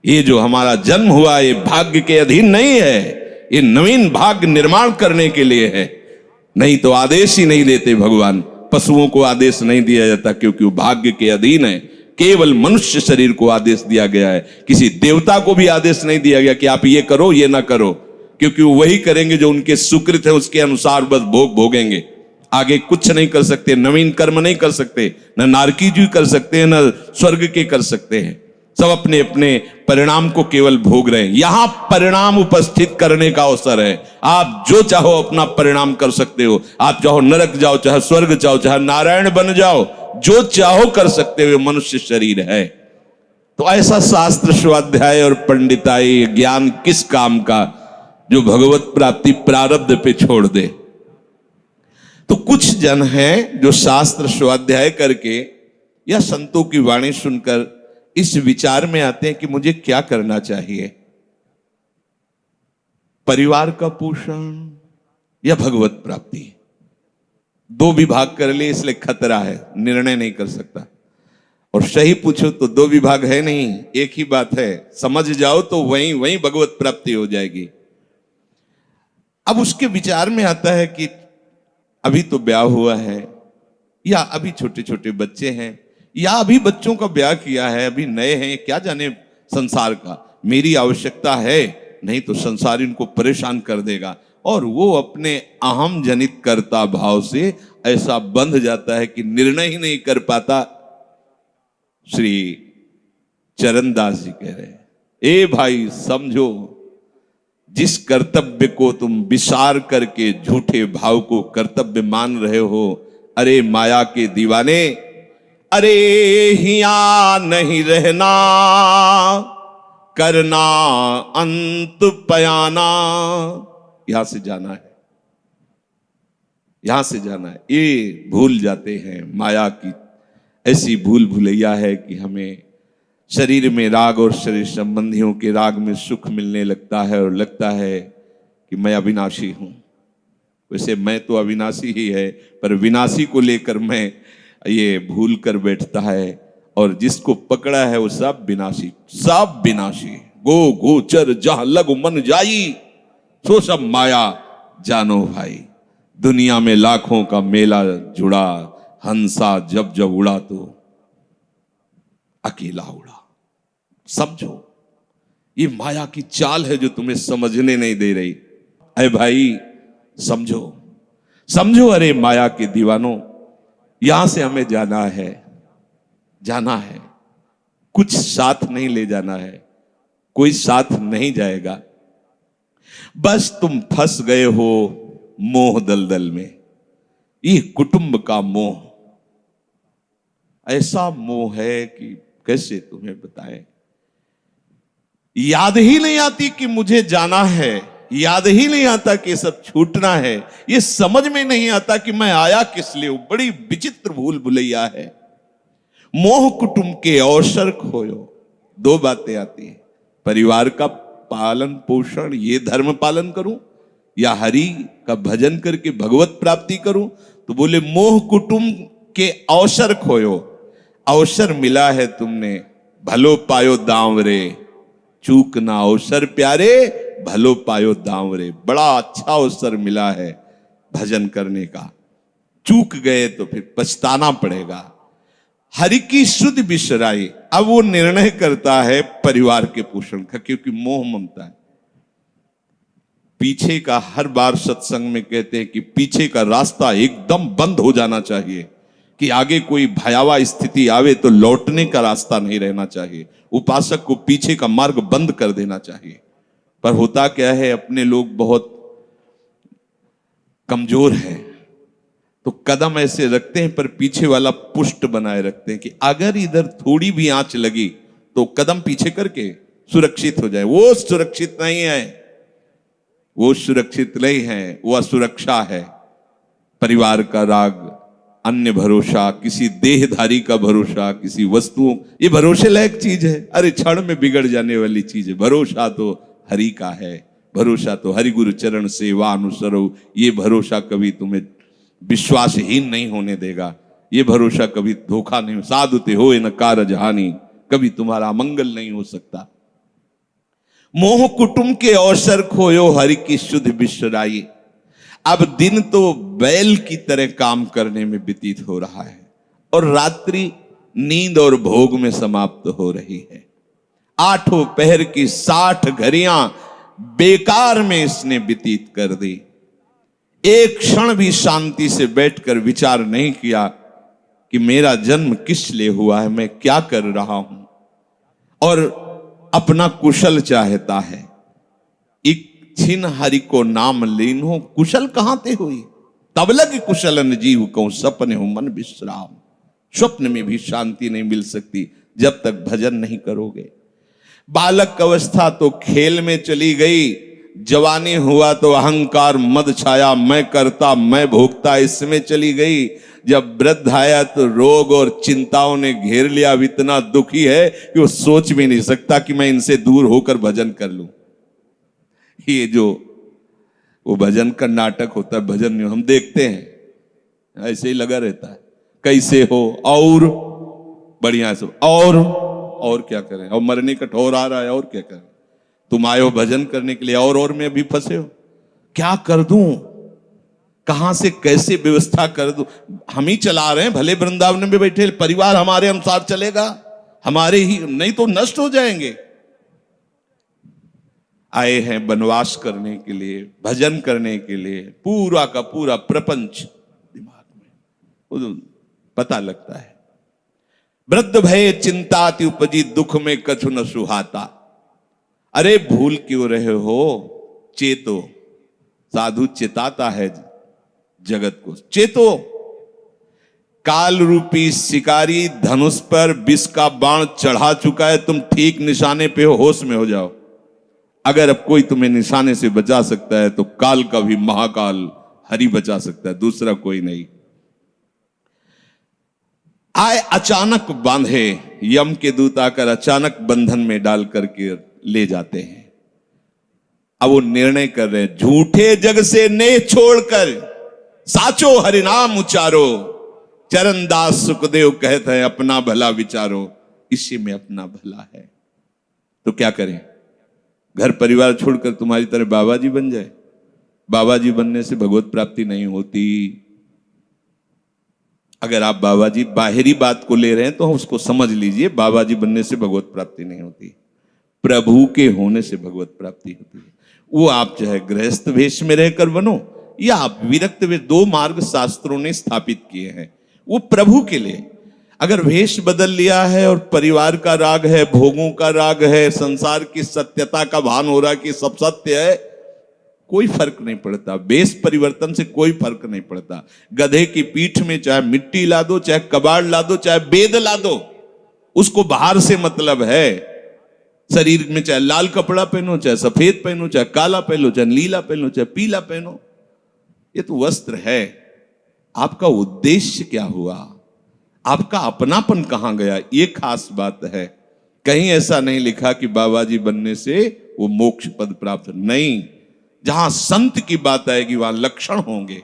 ये जो हमारा जन्म हुआ ये भाग्य के अधीन नहीं है, ये नवीन भाग्य निर्माण करने के लिए है। नहीं तो आदेश ही नहीं देते भगवान। पशुओं को आदेश नहीं दिया जाता क्योंकि वो भाग्य के अधीन है। केवल मनुष्य शरीर को आदेश दिया गया है। किसी देवता को भी आदेश नहीं दिया गया कि आप ये करो ये ना करो, क्योंकि वो वही करेंगे जो उनके सुकृत है, उसके अनुसार बस भोग भोगेंगे। आगे कुछ नहीं कर सकते, नवीन कर्म नहीं कर सकते, न नारकी जी कर सकते हैं, न स्वर्ग के कर सकते हैं। सब अपने अपने परिणाम को केवल भोग रहे हैं। यहां परिणाम उपस्थित करने का अवसर है। आप जो चाहो अपना परिणाम कर सकते हो। आप चाहो नरक जाओ, चाहे स्वर्ग जाओ, चाहे नारायण बन जाओ, जो चाहो कर सकते हो। मनुष्य शरीर है तो ऐसा शास्त्र स्वाध्याय और पंडिताई ज्ञान किस काम का, जो भगवत प्राप्ति प्रारब्ध पे छोड़ दे। तो कुछ जन हैं जो शास्त्र स्वाध्याय करके या संतों की वाणी सुनकर इस विचार में आते हैं कि मुझे क्या करना चाहिए, परिवार का पोषण या भगवत प्राप्ति। दो विभाग कर लिए इसलिए खतरा है, निर्णय नहीं कर सकता। और सही पूछो तो दो विभाग है नहीं, एक ही बात है। समझ जाओ तो वहीं वहीं भगवत प्राप्ति हो जाएगी। अब उसके विचार में आता है कि अभी तो ब्याह हुआ है, या अभी छोटे छोटे बच्चे हैं, या अभी बच्चों का ब्याह किया है, अभी नए हैं, क्या जाने संसार का। मेरी आवश्यकता है, नहीं तो संसार इनको परेशान कर देगा। और वो अपने अहम जनित कर्ता भाव से ऐसा बंध जाता है कि निर्णय ही नहीं कर पाता। श्री चरणदास जी कह रहे हैं, ए भाई समझो, जिस कर्तव्य को तुम विसार करके झूठे भाव को कर्तव्य मान रहे हो, अरे माया के दीवाने, अरे हिया नहीं रहना, करना अंत पयाना। यहां से जाना है, यहां से जाना है। ये भूल जाते हैं। माया की ऐसी भूल भुलैया है कि हमें शरीर में राग और शरीर संबंधियों के राग में सुख मिलने लगता है और लगता है कि मैं अविनाशी हूं। वैसे मैं तो अविनाशी ही है, पर विनाशी को लेकर मैं ये भूल कर बैठता है। और जिसको पकड़ा है वो सब विनाशी, सब विनाशी। गो गोचर जहां लग मन जाई, सो सब माया जानो भाई। दुनिया में लाखों का मेला जुड़ा, हंसा जब जब उड़ा तो अकेला उड़ा। समझो, ये माया की चाल है जो तुम्हें समझने नहीं दे रही। अरे भाई समझो, समझो, अरे माया के दीवानों, यहां से हमें जाना है, जाना है। कुछ साथ नहीं ले जाना है, कोई साथ नहीं जाएगा। बस तुम फंस गए हो मोह दलदल में। ये कुटुंब का मोह ऐसा मोह है कि कैसे तुम्हें बताएं। याद ही नहीं आती कि मुझे जाना है, याद ही नहीं आता कि सब छूटना है। ये समझ में नहीं आता कि मैं आया किस लिए। बड़ी विचित्र भूल भुलैया है। मोह कुटुंब के अवसर खोयो। दो बातें आती हैं, परिवार का पालन पोषण, ये धर्म पालन करूं, या हरि का भजन करके भगवत प्राप्ति करूं। तो बोले मोह कुटुंब के अवसर खोयो। अवसर मिला है तुमने, भलो पायो दांव रे, चूक ना अवसर प्यारे, भलो पायो दांव रे। बड़ा अच्छा अवसर मिला है भजन करने का, चूक गए तो फिर पछताना पड़ेगा। हरि की शुद्ध बिसराई। अब वो निर्णय करता है परिवार के पोषण का, क्योंकि मोह ममता है। पीछे का हर बार सत्संग में कहते हैं कि पीछे का रास्ता एकदम बंद हो जाना चाहिए, कि आगे कोई भयावह स्थिति आवे तो लौटने का रास्ता नहीं रहना चाहिए। उपासक को पीछे का मार्ग बंद कर देना चाहिए। पर होता क्या है, अपने लोग बहुत कमजोर हैं, तो कदम ऐसे रखते हैं पर पीछे वाला पुष्ट बनाए रखते हैं कि अगर इधर थोड़ी भी आंच लगी तो कदम पीछे करके सुरक्षित हो जाए। वो सुरक्षित नहीं है, वो सुरक्षित नहीं है, वो असुरक्षा है। परिवार का राग, अन्य भरोसा, किसी देहधारी का भरोसा, किसी वस्तुओं, ये भरोसे लायक चीज है। अरे क्षण में बिगड़ जाने वाली चीज है। भरोसा तो हरि का है, भरोसा तो हरि गुरु चरण सेवा अनुसरो। ये भरोसा कभी तुम्हें विश्वासहीन नहीं होने देगा। ये भरोसा कभी धोखा नहीं। साधुते हो न कारज हानि, कभी तुम्हारा अमंगल नहीं हो सकता। मोह कुटुंब के अवसर खोयो हरि की शुद्ध बिसराई। अब दिन तो बैल की तरह काम करने में व्यतीत हो रहा है और रात्रि नींद और भोग में समाप्त हो रही है। आठों पहर की 60 घड़ियां बेकार में इसने व्यतीत कर दी। एक क्षण भी शांति से बैठकर विचार नहीं किया कि मेरा जन्म किस लिए हुआ है, मैं क्या कर रहा हूं, और अपना कुशल चाहता है। एक छिन हरि को नाम लीन्हो, कुशल कहां ते हुई, तब लग कुशलन जीव को सपने हो मन विश्राम। स्वप्न में भी शांति नहीं मिल सकती जब तक भजन नहीं करोगे। बालक अवस्था तो खेल में चली गई, जवानी हुआ तो अहंकार मद छाया, मैं करता मैं भोगता इसमें चली गई। जब वृद्ध आया तो रोग और चिंताओं ने घेर लिया। अब इतना दुखी है कि वो सोच भी नहीं सकता कि मैं इनसे दूर होकर भजन कर लूं। ये जो वो भजन का नाटक होता है, भजन में हम देखते हैं ऐसे ही लगा रहता है, कैसे हो और बढ़िया से, और क्या करें, और मरने का ठौर आ रहा है, और क्या करें, तुम आए हो भजन करने के लिए और में भी फंसे हो, क्या कर दूं, कहां से कैसे व्यवस्था कर दूं। हम ही चला रहे हैं, भले वृंदावन में बैठे परिवार हमारे अनुसार चलेगा, हमारे ही, नहीं तो नष्ट हो जाएंगे। आए हैं वनवास करने के लिए, भजन करने के लिए, पूरा का पूरा प्रपंच दिमाग में पता लगता है। वृद्ध भय चिंताति उपजी, दुख में कछु न सुहाता। अरे भूल क्यों रहे हो, चेतो। साधु चेताता है जगत को, चेतो। काल रूपी शिकारी धनुष पर विष का बाण चढ़ा चुका है, तुम ठीक निशाने पे हो, होश में हो जाओ। अगर अब कोई तुम्हें निशाने से बचा सकता है तो काल का भी महाकाल हरि बचा सकता है, दूसरा कोई नहीं। आए अचानक बांधे, यम के दूत आकर अचानक बंधन में डाल करके ले जाते हैं। अब वो निर्णय कर रहे हैं, झूठे जग से नेह छोड़कर साचो हरिनाम उचारो। चरणदास सुखदेव कहते हैं अपना भला विचारो, इसी में अपना भला है। तो क्या करें, घर परिवार छोड़कर तुम्हारी तरह बाबा जी बन जाए? बाबा जी बनने से भगवत प्राप्ति नहीं होती। अगर आप बाबा जी बाहरी बात को ले रहे हैं तो उसको समझ लीजिए, बाबा जी बनने से भगवत प्राप्ति नहीं होती, प्रभु के होने से भगवत प्राप्ति होती है। वो आप चाहे गृहस्थ वेश में रहकर बनो या आप विरक्त वेश, 2 मार्ग शास्त्रों ने स्थापित किए हैं, वो प्रभु के लिए। अगर वेश बदल लिया है और परिवार का राग है, भोगों का राग है, संसार की सत्यता का भान हो रहा है कि सब सत्य है, कोई फर्क नहीं पड़ता। वेश परिवर्तन से कोई फर्क नहीं पड़ता। गधे की पीठ में चाहे मिट्टी ला दो, चाहे कबाड़ ला दो, चाहे बेद ला दो, उसको बाहर से मतलब है। शरीर में चाहे लाल कपड़ा पहनो, चाहे सफेद पहनो, चाहे काला पहनो, चाहे नीला पहनो, चाहे पीला पहनो, ये तो वस्त्र है। आपका उद्देश्य क्या हुआ, आपका अपनापन कहां गया, ये खास बात है। कहीं ऐसा नहीं लिखा कि बाबा जी बनने से वो मोक्ष पद प्राप्त, नहीं। जहां संत की बात आएगी वहां लक्षण होंगे,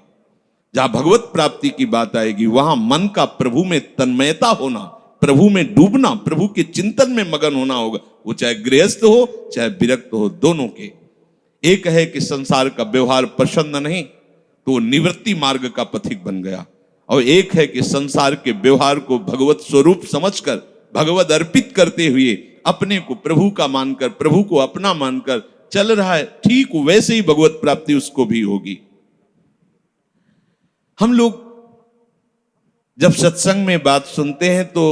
जहां भगवत प्राप्ति की बात आएगी वहां मन का प्रभु में तन्मयता होना, प्रभु में डूबना, प्रभु के चिंतन में मगन होना होगा। वो चाहे गृहस्थ हो चाहे विरक्त हो, दोनों के। एक है कि संसार का व्यवहार पसंद नहीं तो वो निवृत्ति मार्ग का पथिक बन गया, और एक है कि संसार के व्यवहार को भगवत स्वरूप समझकर, भगवत अर्पित करते हुए अपने को प्रभु का मानकर, प्रभु को अपना मानकर चल रहा है, ठीक वैसे ही भगवत प्राप्ति उसको भी होगी। हम लोग जब सत्संग में बात सुनते हैं तो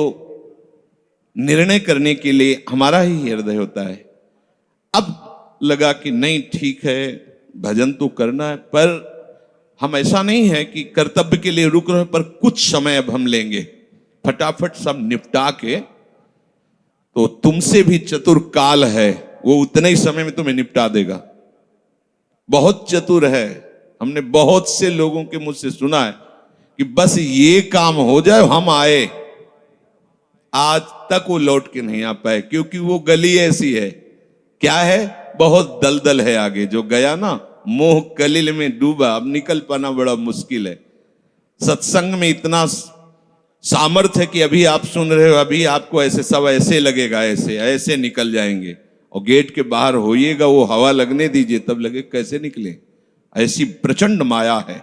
निर्णय करने के लिए हमारा ही हृदय होता है। अब लगा कि नहीं ठीक है, भजन तो करना है, पर हम ऐसा नहीं है कि कर्तव्य के लिए रुक रहे, पर कुछ समय अब हम लेंगे, फटाफट सब निपटा के। तो तुमसे भी चतुर काल है, वो उतने ही समय में तुम्हें निपटा देगा। बहुत चतुर है। हमने बहुत से लोगों के मुझसे सुना है कि बस ये काम हो जाए हम आए, आज तक वो लौट के नहीं आ पाए, क्योंकि वो गली ऐसी है, क्या है, बहुत दलदल है आगे। जो गया ना मोह कलिल में डूबा, अब निकल पाना बड़ा मुश्किल है। सत्संग में इतना सामर्थ्य है कि अभी आप सुन रहे हो, अभी आपको ऐसे सब ऐसे लगेगा, ऐसे ऐसे निकल जाएंगे, और गेट के बाहर होइएगा, वो हवा लगने दीजिए, तब लगे कैसे निकले। ऐसी प्रचंड माया है।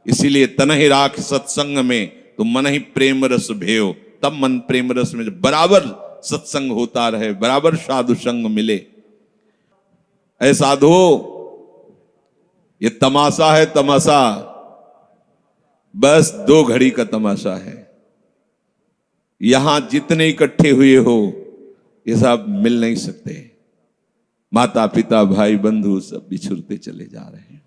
इसीलिए तन ही राख सत्संग में तो मन ही प्रेम रस भेयो, तब मन प्रेम रस में बराबर सत्संग होता रहे, बराबर साधु संग मिले। ऐ साधो, ये तमाशा है, तमाशा बस 2 घड़ी का तमाशा है। यहां जितने इकट्ठे हुए हो ये सब मिल नहीं सकते। माता पिता भाई बंधु सब बिछुड़ते चले जा रहे हैं।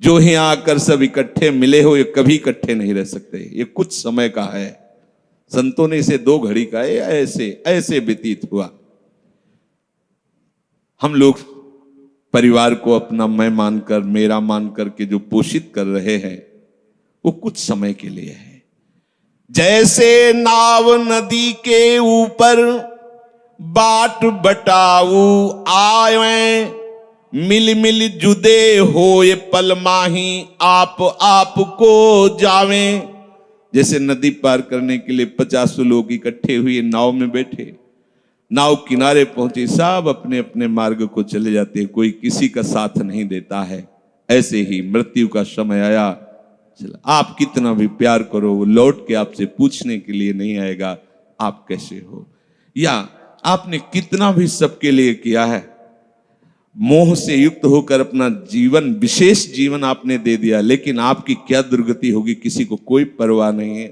जो ही आकर सब इकट्ठे मिले हो, ये कभी इकट्ठे नहीं रह सकते। ये कुछ समय का है। संतों ने इसे 2 घड़ी का है, ऐसे ऐसे व्यतीत हुआ। हम लोग परिवार को अपना मैं मानकर, मेरा मानकर के जो पोषित कर रहे हैं, वो कुछ समय के लिए है। जैसे नाव नदी के ऊपर बाट बटाऊ आए, मिल मिल जुदे होए पल माही आप को जावे। जैसे नदी पार करने के लिए 50 लोग इकट्ठे हुए नाव में बैठे, नाव किनारे पहुंचे, सब अपने अपने मार्ग को चले जाते हैं, कोई किसी का साथ नहीं देता है। ऐसे ही मृत्यु का समय आया, चला आप कितना भी प्यार करो, वो लौट के आपसे पूछने के लिए नहीं आएगा आप कैसे हो। या आपने कितना भी सबके लिए किया है, मोह से युक्त होकर अपना जीवन, विशेष जीवन आपने दे दिया, लेकिन आपकी क्या दुर्गति होगी किसी को कोई परवाह नहीं है।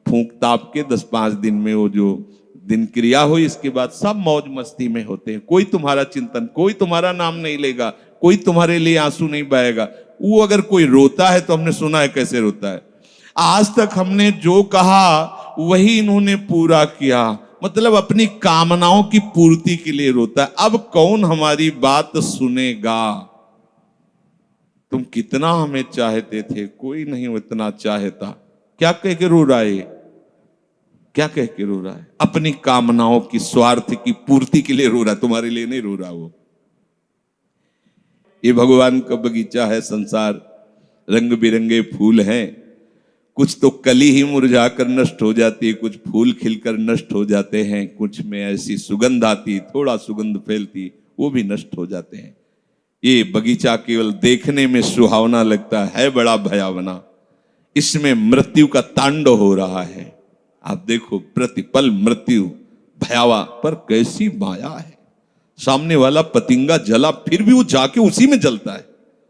फूंक ताप के 10-5 दिन में वो जो दिन क्रिया हुई, इसके बाद सब मौज मस्ती में होते हैं। कोई तुम्हारा चिंतन, कोई तुम्हारा नाम नहीं लेगा, कोई तुम्हारे लिए आंसू नहीं बहाएगा। वो अगर कोई रोता है तो हमने सुना है कैसे रोता है। आज तक हमने जो कहा वही इन्होंने पूरा किया, मतलब अपनी कामनाओं की पूर्ति के लिए रोता है। अब कौन हमारी बात सुनेगा। तुम कितना हमें चाहते थे, कोई नहीं उतना चाहता। क्या कह के रो रहा है, क्या कह के रो रहा है? अपनी कामनाओं की, स्वार्थ की पूर्ति के लिए रो रहा है, तुम्हारे लिए नहीं रो रहा। वो ये भगवान का बगीचा है संसार, रंग बिरंगे फूल हैं। कुछ तो कली ही मुरझा कर नष्ट हो जाती है, कुछ फूल खिलकर नष्ट हो जाते हैं, कुछ में ऐसी सुगंध आती, थोड़ा सुगंध फैलती, वो भी नष्ट हो जाते हैं। ये बगीचा केवल देखने में सुहावना लगता है बड़ा भयावना। इसमें मृत्यु का तांडव हो रहा है। आप देखो, प्रतिपल मृत्यु भयावा, पर कैसी माया है। सामने वाला पतिंगा जला, फिर भी वो जाके उसी में जलता है।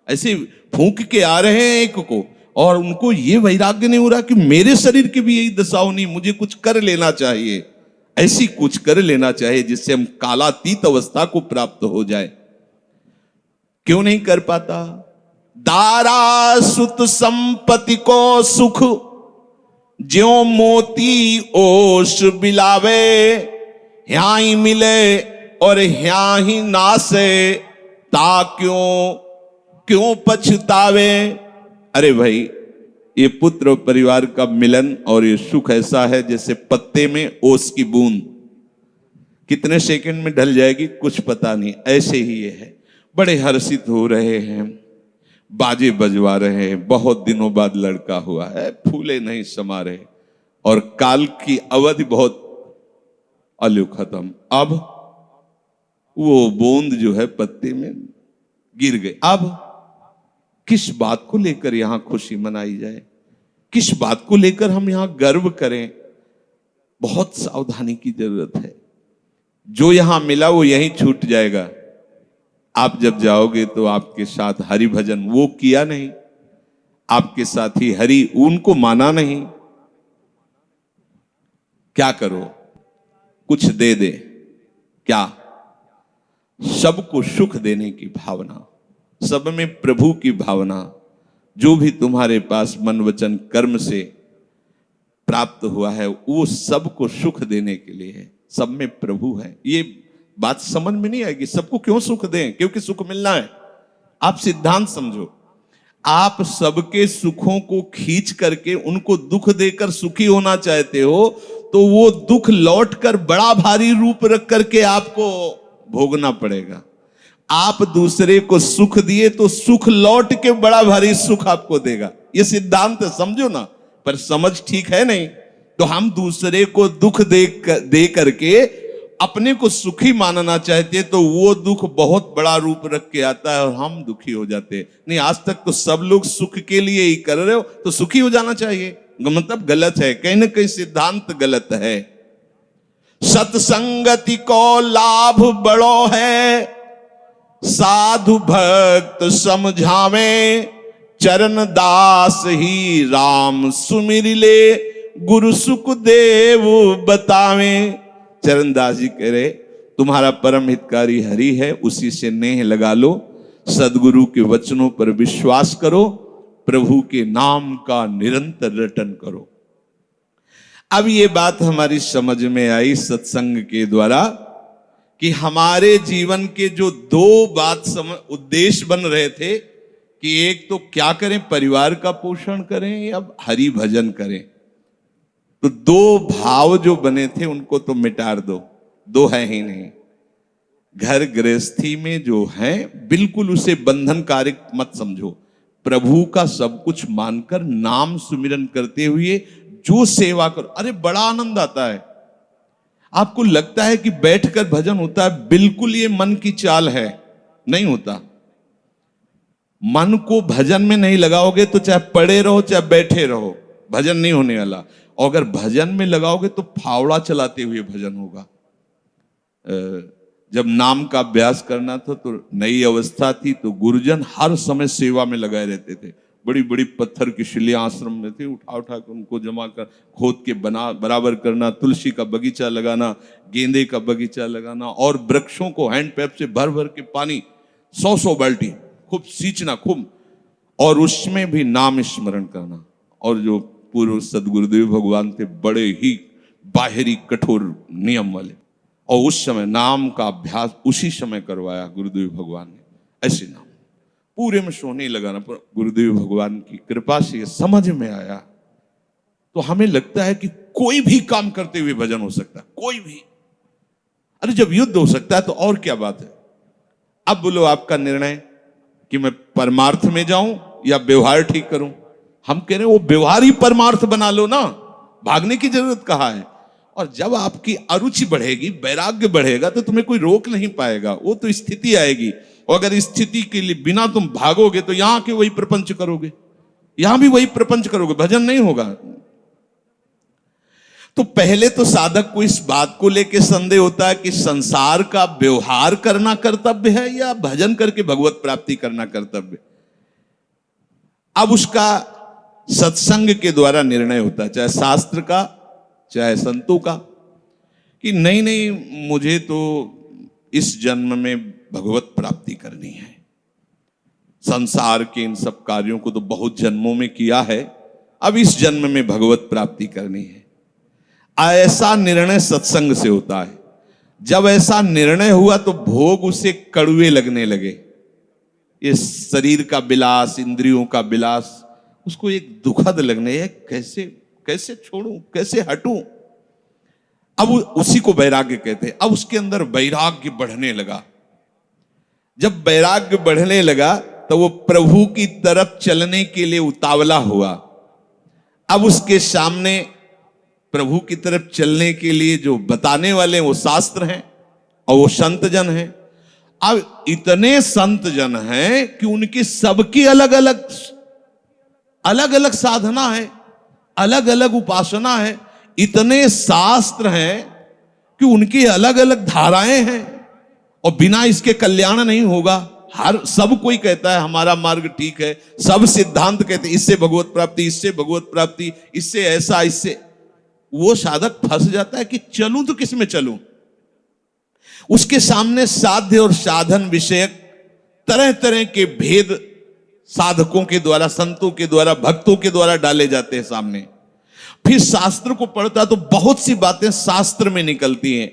ऐसे फूंक के आ रहे हैं एक को, और उनको ये वैराग्य नहीं हो रहा कि मेरे शरीर की भी यही दशा होनी, मुझे कुछ कर लेना चाहिए। ऐसी कुछ कर लेना चाहिए जिससे हम कालातीत अवस्था को प्राप्त हो जाए। क्यों नहीं कर पाता? दारा सुत संपत्ति को सुख, ज्यों मोती ओस बिलावे, ह्या ही मिले और ह्या ही नासे, ता क्यों पछतावे। अरे भाई, ये पुत्र और परिवार का मिलन और ये सुख ऐसा है जैसे पत्ते में ओस की बूंद, कितने सेकंड में ढल जाएगी कुछ पता नहीं। ऐसे ही ये है। बड़े हर्षित हो रहे हैं, बाजे बजवा रहे हैं, बहुत दिनों बाद लड़का हुआ है, फूले नहीं समा रहे, और काल की अवधि बहुत अलु खत्म। अब वो बूंद जो है पत्ते में गिर गई। अब किस बात को लेकर यहां खुशी मनाई जाए, किस बात को लेकर हम यहां गर्व करें? बहुत सावधानी की जरूरत है। जो यहां मिला वो यहीं छूट जाएगा। आप जब जाओगे तो आपके साथ हरि भजन वो किया नहीं, आपके साथ ही हरि उनको माना नहीं। क्या करो? कुछ दे दे, क्या? सबको सुख देने की भावना, सब में प्रभु की भावना, जो भी तुम्हारे पास मन वचन कर्म से प्राप्त हुआ है वो सबको सुख देने के लिए है। सब में प्रभु है। ये बात समझ में नहीं आएगी, सबको क्यों सुख दें? क्योंकि सुख मिलना है। आप सिद्धांत समझो, आप सबके सुखों को खींच करके उनको दुख देकर सुखी होना चाहते हो, तो वो दुख लौट कर बड़ा भारी रूप रख करके आपको भोगना पड़ेगा। आप दूसरे को सुख दिए तो सुख लौट के बड़ा भारी सुख आपको देगा। ये सिद्धांत समझो ना, पर समझ ठीक है नहीं। तो हम दूसरे को दुख दे करके अपने को सुखी मानना चाहते हैं तो वो दुख बहुत बड़ा रूप रख के आता है और हम दुखी हो जाते हैं। नहीं, आज तक तो सब लोग सुख के लिए ही कर रहे हो, तो सुखी हो जाना चाहिए। मतलब गलत है, कहीं ना कहीं सिद्धांत गलत है। सत्संगति को लाभ बड़ो है, साधु भक्त समझावे, चरण दास ही राम सुमिर ले, गुरु सुखदेव बतावे। चरणदास जी कह रहे तुम्हारा परम हितकारी हरि है, उसी से नेह लगा लो, सदगुरु के वचनों पर विश्वास करो, प्रभु के नाम का निरंतर रटन करो। अब ये बात हमारी समझ में आई सत्संग के द्वारा कि हमारे जीवन के जो दो उद्देश्य बन रहे थे कि एक तो क्या करें, परिवार का पोषण करें या हरि भजन करें, तो दो भाव जो बने थे उनको तो मिटार दो, दो है ही नहीं। घर गृहस्थी में जो है बिल्कुल उसे बंधनकारी मत समझो, प्रभु का सब कुछ मानकर नाम सुमिरन करते हुए जो सेवा करो। अरे बड़ा आनंद आता है। आपको लगता है कि बैठकर भजन होता है, बिल्कुल ये मन की चाल है, नहीं होता। मन को भजन में नहीं लगाओगे तो चाहे पड़े रहो चाहे बैठे रहो, भजन नहीं होने वाला। और अगर भजन में लगाओगे तो फावड़ा चलाते हुए भजन होगा। जब नाम का अभ्यास करना था तो नई अवस्था थी, तो गुरुजन हर समय सेवा में लगाए रहते थे। बड़ी बड़ी पत्थर की शिलियां आश्रम में थी, उठा उठा कर उनको जमा कर खोद के बना बराबर करना, तुलसी का बगीचा लगाना, गेंदे का बगीचा लगाना, और वृक्षों को हैंड पैप से भर भर के पानी 100 बाल्टी खूब सींचना खूब, और उसमें भी नाम स्मरण करना। और जो पूर्व सदगुरुदेव भगवान थे बड़े ही बाहरी कठोर नियम वाले, और उस समय नाम का अभ्यास उसी समय करवाया गुरुदेव भगवान ने। ऐसे नाम पूरे में सोने लगाना, पर गुरुदेव भगवान की कृपा से ये समझ में आया। तो हमें लगता है कि कोई भी काम करते हुए भजन हो सकता है, कोई भी। अरे जब युद्ध हो सकता है तो और क्या बात है। अब बोलो आपका निर्णय कि मैं परमार्थ में जाऊं या व्यवहार ठीक करूं। हम कह रहे हैं वो व्यवहार ही परमार्थ बना लो ना, भागने की जरूरत कहाँ है। और जब आपकी अरुचि बढ़ेगी, वैराग्य बढ़ेगा, तो तुम्हें कोई रोक नहीं पाएगा। वो तो स्थिति आएगी, और अगर स्थिति के लिए बिना तुम भागोगे तो यहां के वही प्रपंच करोगे, यहां भी वही प्रपंच करोगे, भजन नहीं होगा। तो पहले तो साधक को इस बात को लेकर संदेह होता है कि संसार का व्यवहार करना कर्तव्य है या भजन करके भगवत प्राप्ति करना कर्तव्य। अब उसका सत्संग के द्वारा निर्णय होता है, चाहे शास्त्र का चाहे संतों का, कि नहीं नहीं मुझे तो इस जन्म में भगवत प्राप्ति करनी है। संसार के इन सब कार्यों को तो बहुत जन्मों में किया है, अब इस जन्म में भगवत प्राप्ति करनी है। ऐसा निर्णय सत्संग से होता है। जब ऐसा निर्णय हुआ तो भोग उसे कड़वे लगने लगे। ये शरीर का विलास, इंद्रियों का विलास उसको एक दुखद लगने है, कैसे कैसे छोड़ूं, कैसे हटूं। अब उसी को वैराग्य कहते हैं। अब उसके अंदर वैराग्य बढ़ने लगा। जब वैराग्य बढ़ने लगा तो वो प्रभु की तरफ चलने के लिए उतावला हुआ। अब उसके सामने प्रभु की तरफ चलने के लिए जो बताने वाले वो शास्त्र हैं और वो संत जन हैं। अब इतने संत जन हैं कि उनकी सबकी अलग अलग साधना है, अलग अलग उपासना है। इतने शास्त्र हैं कि उनकी अलग अलग धाराएं हैं, और बिना इसके कल्याण नहीं होगा। सब कोई कहता है हमारा मार्ग ठीक है, सब सिद्धांत कहते हैं इससे भगवत प्राप्ति, इससे भगवत प्राप्ति, इससे ऐसा, इससे। वो साधक फंस जाता है कि चलूं तो किस में चलूं। उसके सामने साध्य और साधन विषयक तरह तरह के भेद साधकों के द्वारा, संतों के द्वारा, भक्तों के द्वारा डाले जाते हैं सामने। फिर शास्त्र को पढ़ता तो बहुत सी बातें शास्त्र में निकलती हैं।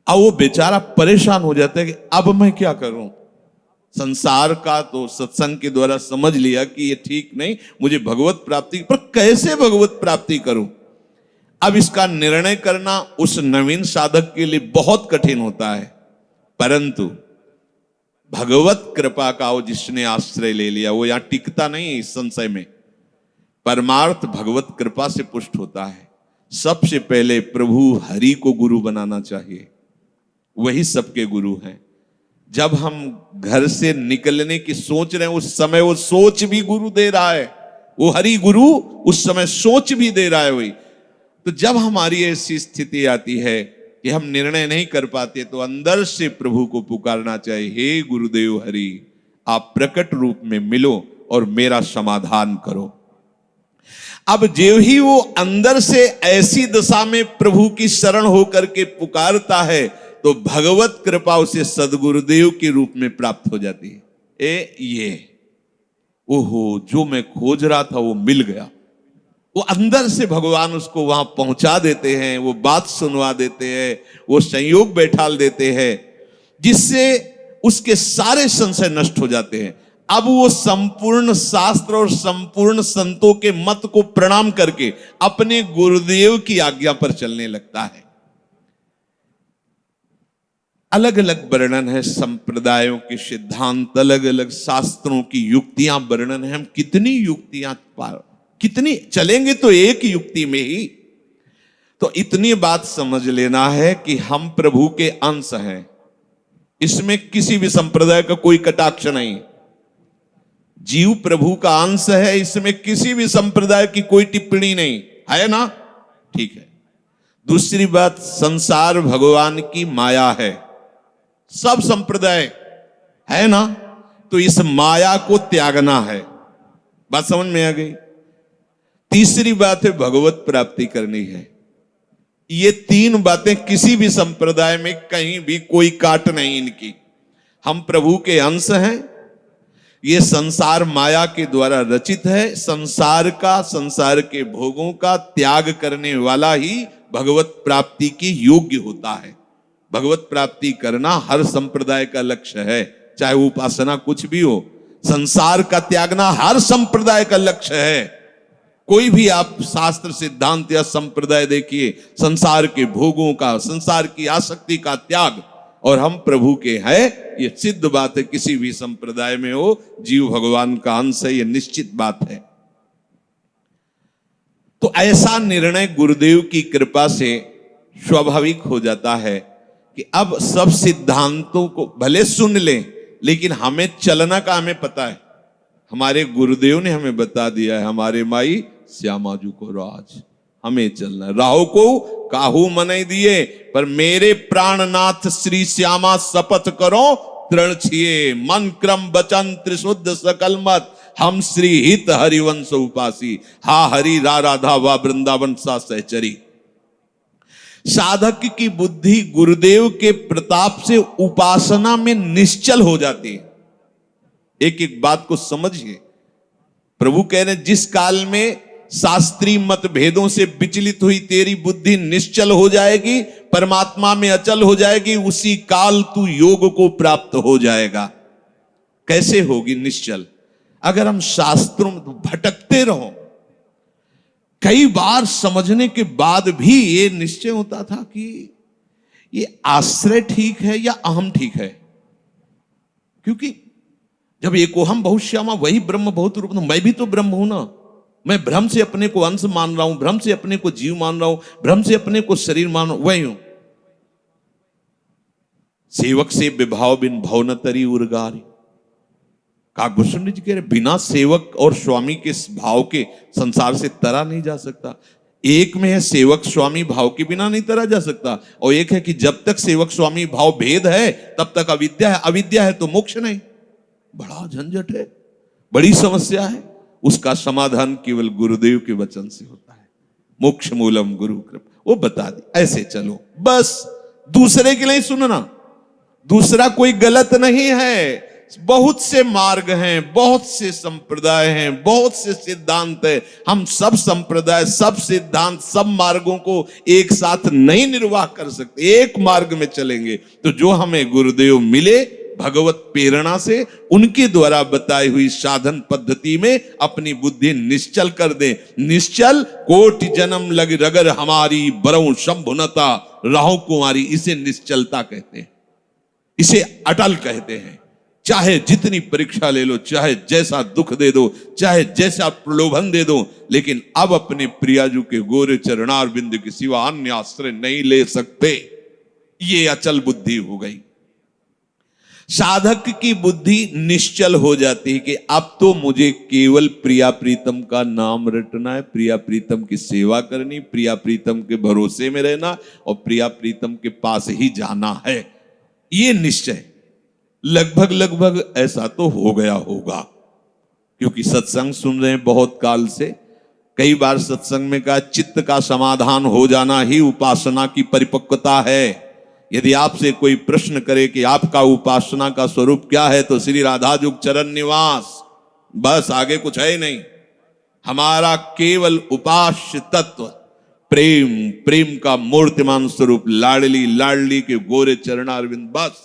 अब वो बेचारा परेशान हो जाता है कि अब मैं क्या करूं। संसार का तो सत्संग के द्वारा समझ लिया कि ये ठीक नहीं, मुझे भगवत प्राप्ति, पर कैसे भगवत प्राप्ति करूं। अब इसका निर्णय करना उस नवीन साधक के लिए बहुत कठिन होता है। परंतु भगवत कृपा का वो जिसने आश्रय ले लिया वो यहां टिकता नहीं है इस संशय में। परमार्थ भगवत कृपा से पुष्ट होता है। सबसे पहले प्रभु हरि को गुरु बनाना चाहिए। वही सबके गुरु हैं। जब हम घर से निकलने की सोच रहे हैं उस समय वो सोच भी गुरु दे रहा है, वो हरि गुरु उस समय सोच भी दे रहा है वही। तो जब हमारी ऐसी स्थिति आती है कि हम निर्णय नहीं कर पाते तो अंदर से प्रभु को पुकारना चाहिए, हे गुरुदेव हरि, आप प्रकट रूप में मिलो और मेरा समाधान करो। अब जो ही वो अंदर से ऐसी दशा में प्रभु की शरण होकर के पुकारता है तो भगवत कृपा उसे सदगुरुदेव के रूप में प्राप्त हो जाती है। ये ओहो, जो मैं खोज रहा था वो मिल गया। वो अंदर से भगवान उसको वहां पहुंचा देते हैं, वो बात सुनवा देते हैं, वो संयोग बैठाल देते हैं, जिससे उसके सारे संशय नष्ट हो जाते हैं। अब वो संपूर्ण शास्त्र और संपूर्ण संतों के मत को प्रणाम करके अपने गुरुदेव की आज्ञा पर चलने लगता है। अलग अलग वर्णन है संप्रदायों के सिद्धांत, अलग अलग शास्त्रों की युक्तियां वर्णन है। हम कितनी युक्तियां कितनी चलेंगे तो एक युक्ति में ही। तो इतनी बात समझ लेना है कि हम प्रभु के अंश हैं, इसमें किसी भी संप्रदाय का कोई कटाक्ष नहीं। जीव प्रभु का अंश है, इसमें किसी भी संप्रदाय की कोई टिप्पणी नहीं है ना, ठीक है। दूसरी बात, संसार भगवान की माया है, सब संप्रदाय है ना, तो इस माया को त्यागना है। बात समझ में आ गई। तीसरी बात है भगवत प्राप्ति करनी है। ये तीन बातें किसी भी संप्रदाय में कहीं भी कोई काट नहीं इनकी। हम प्रभु के अंश हैं, ये संसार माया के द्वारा रचित है, संसार का, संसार के भोगों का त्याग करने वाला ही भगवत प्राप्ति की योग्य होता है। भगवत प्राप्ति करना हर संप्रदाय का लक्ष्य है, चाहे उपासना कुछ भी हो। संसार का त्यागना हर संप्रदाय का लक्ष्य है। कोई भी आप शास्त्र सिद्धांत या संप्रदाय देखिए, संसार के भोगों का, संसार की आसक्ति का त्याग, और हम प्रभु के हैं, ये सिद्ध बात है। किसी भी संप्रदाय में हो, जीव भगवान का अंश है, ये निश्चित बात है। तो ऐसा निर्णय गुरुदेव की कृपा से स्वाभाविक हो जाता है कि अब सब सिद्धांतों को भले सुन लें, लेकिन हमें चलना का हमें पता है। हमारे गुरुदेव ने हमें बता दिया है, हमारे माई श्यामाजू को राज, हमें चलना है। राहो को काहू मनई दिए, पर मेरे प्राणनाथ श्री श्यामा शपथ करो तृण छिए, मन क्रम वचन त्रिशुद्ध सकल मत, हम श्री हित हरिवंश उपासी, हा हरि रा राधा वा वृंदावन सा सहचरी। साधक की बुद्धि गुरुदेव के प्रताप से उपासना में निश्चल हो जाती है। एक एक बात को समझिए। प्रभु कह रहे जिस काल में शास्त्रीय मत भेदों से विचलित हुई तेरी बुद्धि निश्चल हो जाएगी, परमात्मा में अचल हो जाएगी, उसी काल तू योग को प्राप्त हो जाएगा। कैसे होगी निश्चल? अगर हम शास्त्रों में भटकते रहो, कई बार समझने के बाद भी ये निश्चय होता था कि ये आश्रय ठीक है या अहम ठीक है। क्योंकि जब एकोहम बहुश्यामा वही ब्रह्म बहुत रूप, मैं भी तो ब्रह्म हूं ना। मैं भ्रम से अपने को अंश मान रहा हूं, भ्रम से अपने को जीव मान रहा हूं, भ्रम से अपने को शरीर मान रहा हूं, वही हूं। सेवक से विभाव बिन भव न तरी उर्गारी। काकभूषण जी कह रहे बिना सेवक और स्वामी के भाव के संसार से तरा नहीं जा सकता। एक में है सेवक स्वामी भाव के बिना नहीं तरा जा सकता, और एक है कि जब तक सेवक स्वामी भाव भेद है तब तक अविद्या है, अविद्या है तो मोक्ष नहीं। बड़ा झंझट है, बड़ी समस्या है। उसका समाधान केवल गुरुदेव के वचन से होता है। मोक्ष मूलम गुरु कृपा, वो बता दी ऐसे चलो, बस दूसरे के लिए सुनना। दूसरा कोई गलत नहीं है। बहुत से मार्ग हैं, बहुत से संप्रदाय हैं, बहुत से सिद्धांत है। हम सब संप्रदाय, सब सिद्धांत, सब मार्गों को एक साथ नहीं निर्वाह कर सकते। एक मार्ग में चलेंगे तो जो हमें गुरुदेव मिले भगवत प्रेरणा से, उनके द्वारा बताई हुई साधन पद्धति में अपनी बुद्धि निश्चल कर दे। निश्चल कोटि जन्म लग रगर हमारी, बरऊ शंभुनता राहु कुमारी, इसे निश्चलता कहते हैं, इसे अटल कहते हैं। चाहे जितनी परीक्षा ले लो, चाहे जैसा दुख दे दो, चाहे जैसा प्रलोभन दे दो, लेकिन अब अपने प्रियाजू के गोरे चरणार बिंदु के सिवा अन्य आश्रय नहीं ले सकते। ये अचल बुद्धि हो गई। साधक की बुद्धि निश्चल हो जाती है कि अब तो मुझे केवल प्रिया प्रीतम का नाम रटना है, प्रिया प्रीतम की सेवा करनी, प्रिया प्रीतम के भरोसे में रहना और प्रिया प्रीतम के पास ही जाना है। ये निश्चय लगभग लगभग ऐसा तो हो गया होगा, क्योंकि सत्संग सुन रहे हैं बहुत काल से। कई बार सत्संग में कहा चित्त का समाधान हो जाना ही उपासना की परिपक्वता है। यदि आपसे कोई प्रश्न करे कि आपका उपासना का स्वरूप क्या है, तो श्री राधाजुग चरण निवास, बस आगे कुछ है ही नहीं। हमारा केवल उपास्य तत्व प्रेम, प्रेम का मूर्तिमान स्वरूप लाडली लाडली के गोरे चरणारविंद, बस।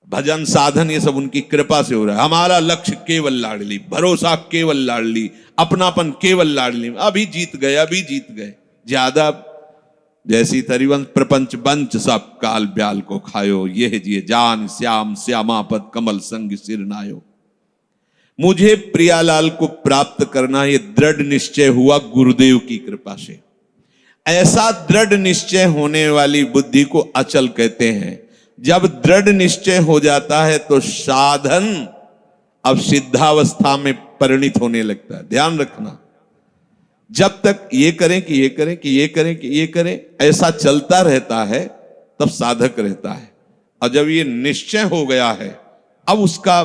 भजन साधन ये सब उनकी कृपा से हो रहा है। हमारा लक्ष्य केवल लाडली, भरोसा केवल लाडली, अपनापन केवल लाडली। अभी जीत गए, अभी जीत गए। ज्यादा जैसी तरिवंश प्रपंच बंच सब काल ब्याल को खायो, यह जिए जान श्याम श्यामापद कमल संग सिर नायो। मुझे प्रियालाल को प्राप्त करना ये दृढ़ निश्चय हुआ गुरुदेव की कृपा से। ऐसा दृढ़ निश्चय होने वाली बुद्धि को अचल कहते हैं। जब दृढ़ निश्चय हो जाता है तो साधन अब सिद्धावस्था में परिणित होने लगता है। ध्यान रखना, जब तक ये करें कि ये करें कि ये करें कि ये करें ऐसा चलता रहता है तब साधक रहता है। और जब ये निश्चय हो गया है अब उसका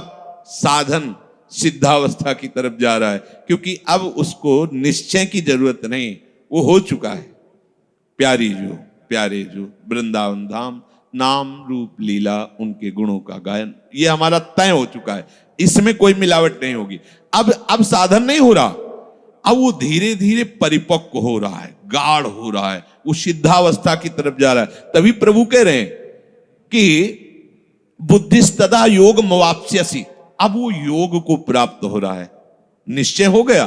साधन सिद्धावस्था की तरफ जा रहा है, क्योंकि अब उसको निश्चय की जरूरत नहीं, वो हो चुका है। प्यारी जो प्यारे जो वृंदावन धाम, नाम रूप लीला उनके गुणों का गायन, ये हमारा तय हो चुका है। इसमें कोई मिलावट नहीं होगी। अब साधन नहीं हो रहा, अब वो धीरे धीरे परिपक्व हो रहा है, गाढ़ हो रहा है, वो सिद्धावस्था की तरफ जा रहा है। तभी प्रभु कह रहे हैं कि बुद्धिस्तदा योग मवाप्स्यसि, अब वो योग को प्राप्त हो रहा है। निश्चय हो गया,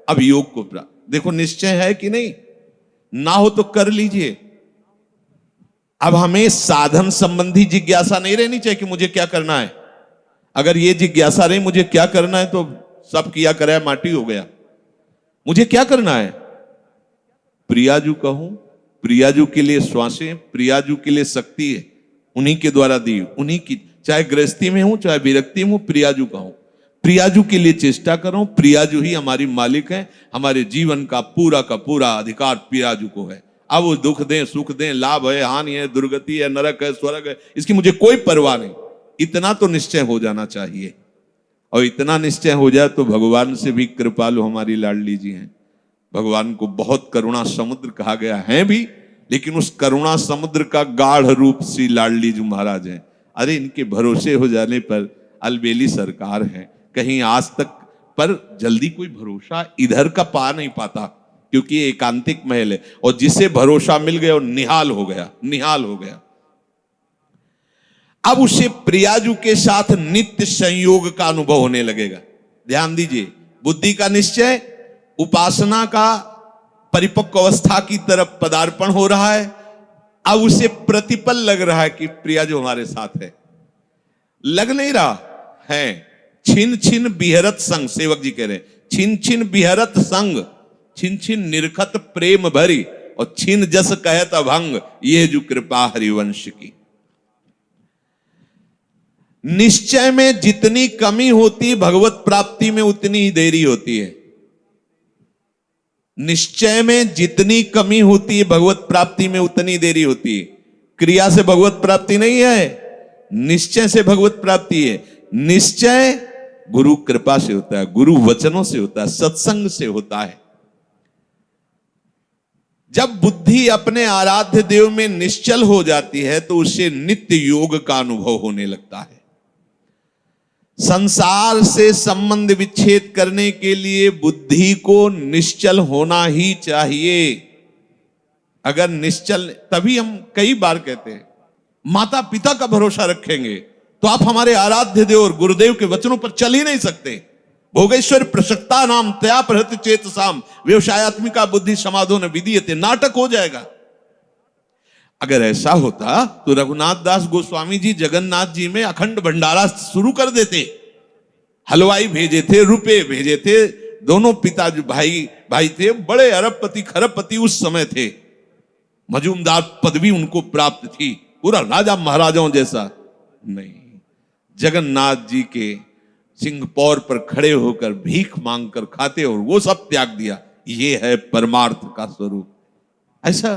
अब योग को प्राप्त। देखो निश्चय है कि नहीं, ना हो तो कर लीजिए। अब हमें साधन संबंधी जिज्ञासा नहीं रहनी चाहिए कि मुझे क्या करना है। अगर ये जिज्ञासा रही मुझे क्या करना है तो सब किया कराया माटी हो गया। मुझे क्या करना है, प्रियाजू कहूं, प्रियाजू के लिए श्वासें, प्रियाजू के लिए शक्ति है, उन्हीं के द्वारा दी, उन्हीं की, चाहे गृहस्थी में हूं चाहे विरक्ति में हूं, प्रियाजू कहूं, प्रियाजू के लिए चेष्टा करूं। प्रियाजू ही हमारी मालिक है, हमारे जीवन का पूरा अधिकार प्रियाजू को है। अब वो दुख दें सुख दें, लाभ है हानि है, दुर्गति है नरक है स्वर्ग है, इसकी मुझे कोई परवाह नहीं। इतना तो निश्चय हो जाना चाहिए। और इतना निश्चय हो जाए तो भगवान से भी कृपालु हमारी लाडली जी हैं। भगवान को बहुत करुणा समुद्र कहा गया है भी, लेकिन उस करुणा समुद्र का गाढ़ रूप श्री लाडली जी महाराज हैं। अरे इनके भरोसे हो जाने पर अलबेली सरकार है, कहीं आज तक पर जल्दी कोई भरोसा इधर का पा नहीं पाता, क्योंकि ये एकांतिक महल है। और जिसे भरोसा मिल गया वो निहाल हो गया, निहाल हो गया। अब उसे प्रियाजू के साथ नित्य संयोग का अनुभव होने लगेगा। ध्यान दीजिए, बुद्धि का निश्चय, उपासना का परिपक्व अवस्था की तरफ पदार्पण हो रहा है। अब उसे प्रतिपल लग रहा है कि प्रियाजू हमारे साथ है। लग नहीं रहा है, छिन छिन बिहरत संग, सेवक जी कह रहे छिन छिन बिहरत संग, छिन छिन निरखत प्रेम भरी, और छिन जस कहत अभंग, ये जो कृपा हरिवंश की। निश्चय में जितनी कमी होती भगवत प्राप्ति में उतनी ही देरी होती है। निश्चय में जितनी कमी होती है भगवत प्राप्ति में उतनी देरी होती है। क्रिया से भगवत प्राप्ति नहीं है, निश्चय से भगवत प्राप्ति है। निश्चय गुरु कृपा से होता है, गुरु वचनों से होता है, सत्संग से होता है। जब बुद्धि अपने आराध्य देव में निश्चल हो जाती है तो उसे नित्य योग का अनुभव होने लगता है। संसार से संबंध विच्छेद करने के लिए बुद्धि को निश्चल होना ही चाहिए। अगर निश्चल, तभी हम कई बार कहते हैं माता पिता का भरोसा रखेंगे तो आप हमारे आराध्य देव और गुरुदेव के वचनों पर चल ही नहीं सकते। भोगेश्वर प्रसक्ता नाम तया प्रहृत चेतसाम व्यवसायत्मिका बुद्धि समाधो न विधीयते, नाटक हो जाएगा। अगर ऐसा होता तो रघुनाथ दास गोस्वामी जी जगन्नाथ जी में अखंड भंडारा शुरू कर देते। हलवाई भेजे थे, रुपए भेजे थे, दोनों पिता जो भाई थे बड़े अरबपति खरबपति उस समय थे। मजूमदार पदवी उनको प्राप्त थी, पूरा राजा महाराजाओं जैसा नहीं। जगन्नाथ जी के सिंहपौर पर खड़े होकर भीख मांगकर खाते और वो सब त्याग दिया। ये है परमार्थ का स्वरूप। ऐसा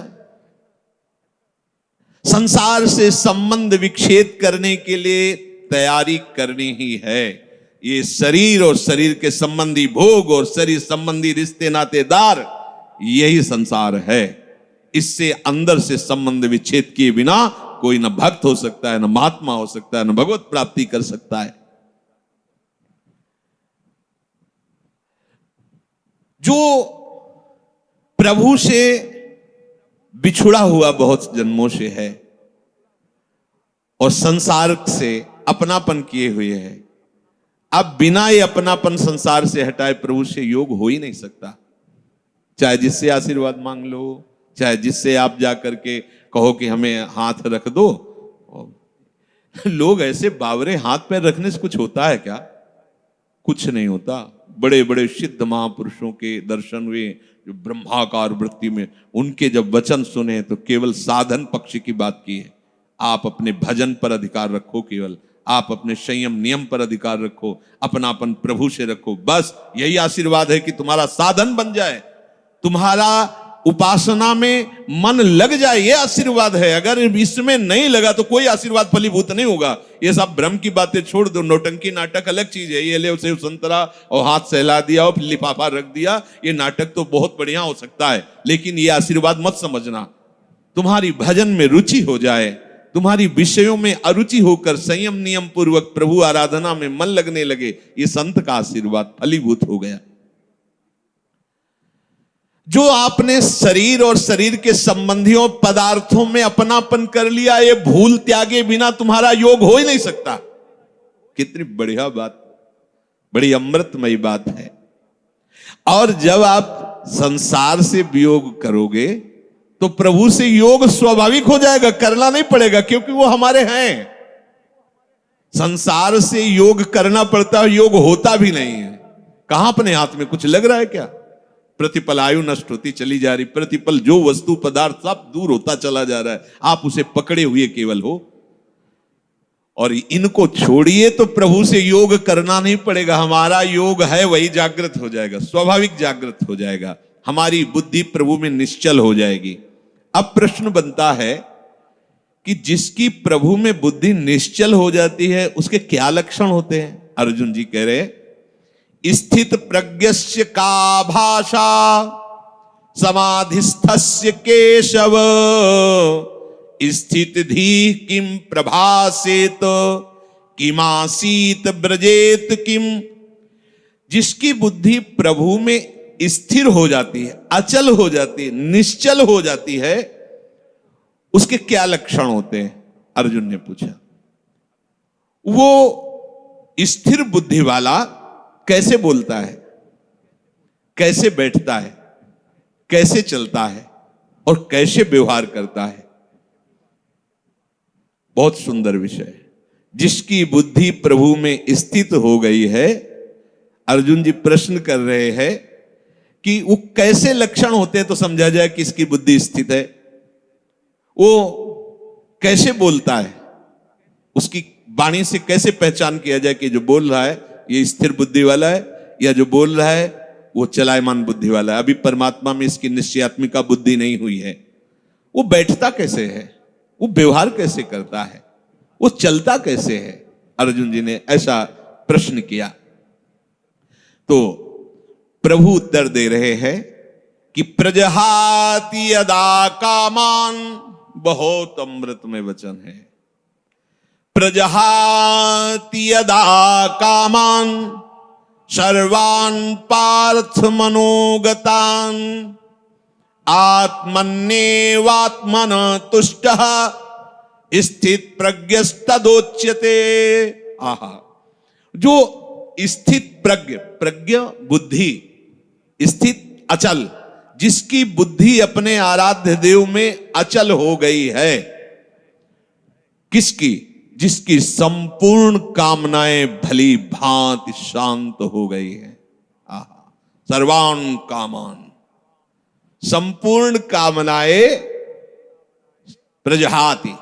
संसार से संबंध विच्छेद करने के लिए तैयारी करनी ही है। ये शरीर और शरीर के संबंधी भोग और शरीर संबंधी रिश्ते नातेदार, यही संसार है। इससे अंदर से संबंध विच्छेद किए बिना कोई न भक्त हो सकता है, न महात्मा हो सकता है, न भगवत प्राप्ति कर सकता है। जो प्रभु से बिछुड़ा हुआ बहुत जन्मों से है और संसार से अपनापन किए हुए है, अब बिना ये अपनापन संसार से हटाए प्रभु से योग हो ही नहीं सकता। चाहे जिससे आशीर्वाद मांग लो, चाहे जिससे आप जाकर के कहो कि हमें हाथ रख दो। लोग ऐसे बावरे हाथ पैर रखने से कुछ होता है क्या? कुछ नहीं होता। बड़े बड़े सिद्ध महापुरुषों के दर्शन हुए जो ब्रह्माकार वृत्ति में, उनके जब वचन सुने तो केवल साधन पक्ष की बात की है। आप अपने भजन पर अधिकार रखो, केवल आप अपने संयम नियम पर अधिकार रखो, अपनापन प्रभु से रखो। बस यही आशीर्वाद है कि तुम्हारा साधन बन जाए, तुम्हारा उपासना में मन लग जाए, ये आशीर्वाद है। अगर इसमें नहीं लगा तो कोई आशीर्वाद फलीभूत नहीं होगा। ये सब भ्रम की बातें छोड़ दो। नौटंकी नाटक अलग चीज है। ये ले उसे संतरा और हाथ सहला दिया और लिफाफा रख दिया, ये नाटक तो बहुत बढ़िया हो सकता है, लेकिन ये आशीर्वाद मत समझना। तुम्हारी भजन में रुचि हो जाए, तुम्हारी विषयों में अरुचि होकर संयम नियम पूर्वक प्रभु आराधना में मन लगने लगे, ये संत का आशीर्वाद फलीभूत हो गया। जो आपने शरीर और शरीर के संबंधियों पदार्थों में अपनापन कर लिया, ये भूल त्यागे बिना तुम्हारा योग हो ही नहीं सकता। कितनी बढ़िया बात, बड़ी अमृतमयी बात है। और जब आप संसार से वियोग करोगे तो प्रभु से योग स्वाभाविक हो जाएगा, करना नहीं पड़ेगा, क्योंकि वो हमारे हैं। संसार से योग करना पड़ता है, योग होता भी नहीं है। कहां अपने हाथ में कुछ लग रहा है क्या? प्रतिपल आयु नष्ट होती चली जा रही, प्रतिपल जो वस्तु पदार्थ सब दूर होता चला जा रहा है, आप उसे पकड़े हुए केवल हो। और इनको छोड़िए तो प्रभु से योग करना नहीं पड़ेगा। हमारा योग है वही जागृत हो जाएगा, स्वाभाविक जागृत हो जाएगा। हमारी बुद्धि प्रभु में निश्चल हो जाएगी। अब प्रश्न बनता है कि जिसकी प्रभु में बुद्धि निश्चल हो जाती है उसके क्या लक्षण होते हैं? अर्जुन जी कह रहे, स्थित प्रज्ञस्य का भाषा समाधिस्थस्य केशव, स्थित धी किम प्रभासेत किमासीत ब्रजेत किम। जिसकी बुद्धि प्रभु में स्थिर हो जाती है, अचल हो जाती है, निश्चल हो जाती है, उसके क्या लक्षण होते हैं? अर्जुन ने पूछा। वो स्थिर बुद्धि वाला कैसे बोलता है, कैसे बैठता है, कैसे चलता है और कैसे व्यवहार करता है? बहुत सुंदर विषय है। जिसकी बुद्धि प्रभु में स्थित हो गई है, अर्जुन जी प्रश्न कर रहे हैं कि वो कैसे लक्षण होते हैं तो समझा जाए कि इसकी बुद्धि स्थित है। वो कैसे बोलता है, उसकी वाणी से कैसे पहचान किया जाए कि जो बोल रहा है ये स्थिर बुद्धि वाला है, या जो बोल रहा है वो चलायमान बुद्धि वाला है। अभी परमात्मा में इसकी निश्चयात्मिका बुद्धि नहीं हुई है। वो बैठता कैसे है, वो व्यवहार कैसे करता है, वो चलता कैसे है? अर्जुन जी ने ऐसा प्रश्न किया तो प्रभु उत्तर दे रहे हैं कि प्रजहाति यदा कामान, बहुत अमृतमय वचन है। प्रजहाति यदा कामान सर्वान् पार्थ मनोगतान् आत्मन्येवात्मन तुष्टः स्थित प्रज्ञस्तदोच्यते। आहा, जो स्थित प्रज्ञ बुद्धि, स्थित अचल, जिसकी बुद्धि अपने आराध्य देव में अचल हो गई है। किसकी? जिसकी संपूर्ण कामनाएं भली भांति शांत हो गई है। आहा, सर्वान कामान, संपूर्ण कामनाएं प्रजहाति,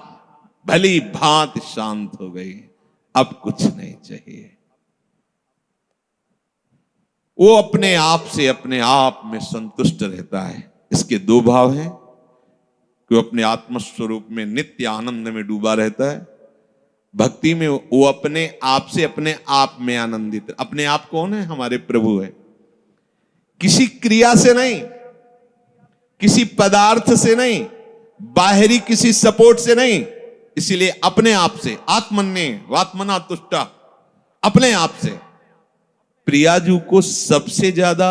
भली भांति शांत हो गई, अब कुछ नहीं चाहिए। वो अपने आप से अपने आप में संतुष्ट रहता है। इसके दो भाव हैं कि वो अपने आत्मस्वरूप में नित्य आनंद में डूबा रहता है। भक्ति में वो अपने आप से अपने आप में आनंदित। अपने आप कौन है? हमारे प्रभु है। किसी क्रिया से नहीं, किसी पदार्थ से नहीं, बाहरी किसी सपोर्ट से नहीं, इसीलिए अपने आप से, आत्मन्ने वात्मना तुष्टा, अपने आप से। प्रियाजू को सबसे ज्यादा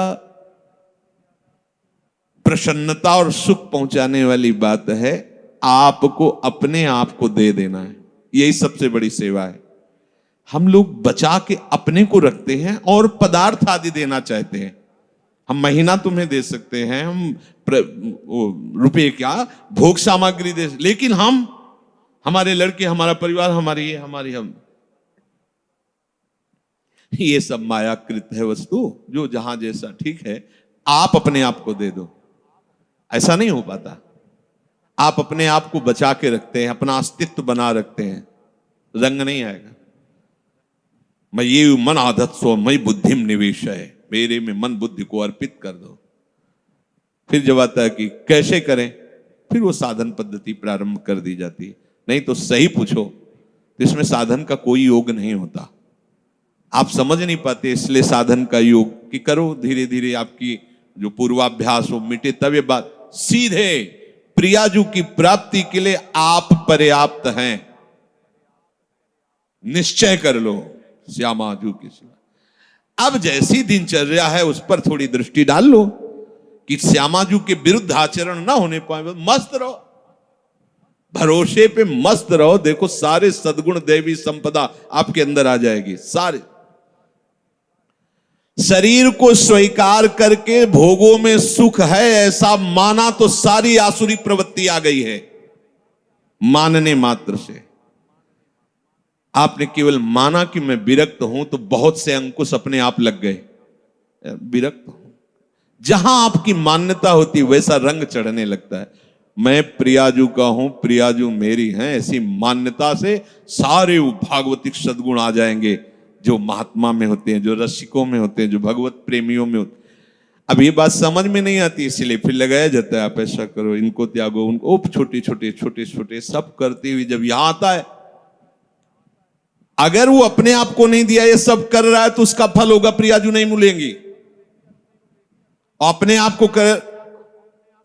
प्रसन्नता और सुख पहुंचाने वाली बात है आपको अपने आप को दे देना है। यही सबसे बड़ी सेवा है। हम लोग बचा के अपने को रखते हैं और पदार्थ आदि देना चाहते हैं। हम महीना तुम्हें दे सकते हैं, हम रुपए क्या भोग सामग्री दे, लेकिन हम, हमारे लड़के, हमारा परिवार, हमारी ये, हमारी हम, ये सब मायाकृत है वस्तु, जो जहां जैसा ठीक है। आप अपने आप को दे दो, ऐसा नहीं हो पाता। आप अपने आप को बचा के रखते हैं, अपना अस्तित्व बना रखते हैं, रंग नहीं आएगा। मैं ये मन आदत सो मई बुद्धिम निवेश है, मेरे में मन बुद्धि को अर्पित कर दो। फिर जब आता है कि कैसे करें, फिर वो साधन पद्धति प्रारंभ कर दी जाती है। नहीं तो सही पूछो तो इसमें साधन का कोई योग नहीं होता। आप समझ नहीं पाते, इसलिए साधन का योग कि करो, धीरे धीरे आपकी जो पूर्वाभ्यास हो मिटे, तब ये बात सीधे प्रियाजू की प्राप्ति के लिए आप पर्याप्त हैं। निश्चय कर लो श्यामाजू की सेवा। अब जैसी दिनचर्या है उस पर थोड़ी दृष्टि डाल लो कि श्यामाजू के विरुद्ध आचरण ना होने पाए। मस्त रहो, भरोसे पे मस्त रहो। देखो सारे सद्गुण दैवी संपदा आपके अंदर आ जाएगी। सारे शरीर को स्वीकार करके भोगों में सुख है ऐसा माना तो सारी आसुरी प्रवृत्ति आ गई है। मानने मात्र से आपने केवल माना कि मैं विरक्त हूं तो बहुत से अंकुश अपने आप लग गए। विरक्त हूं, जहां आपकी मान्यता होती वैसा रंग चढ़ने लगता है। मैं प्रियाजू का हूं, प्रियाजू मेरी हैं, ऐसी मान्यता से सारे भागवतिक सद्गुण आ जाएंगे जो महात्मा में होते हैं, जो रसिकों में होते हैं, जो भगवत प्रेमियों में होते हैं। अब ये बात समझ में नहीं आती, इसीलिए फिर लगाया जाता है आप ऐसा करो, इनको त्यागो, उनको, छोटे छोटे छोटे छोटे सब करते हुए जब यहां आता है, अगर वो अपने आप को नहीं दिया, ये सब कर रहा है तो उसका फल होगा प्रियाजू नहीं मिलेंगी। अपने आप को कर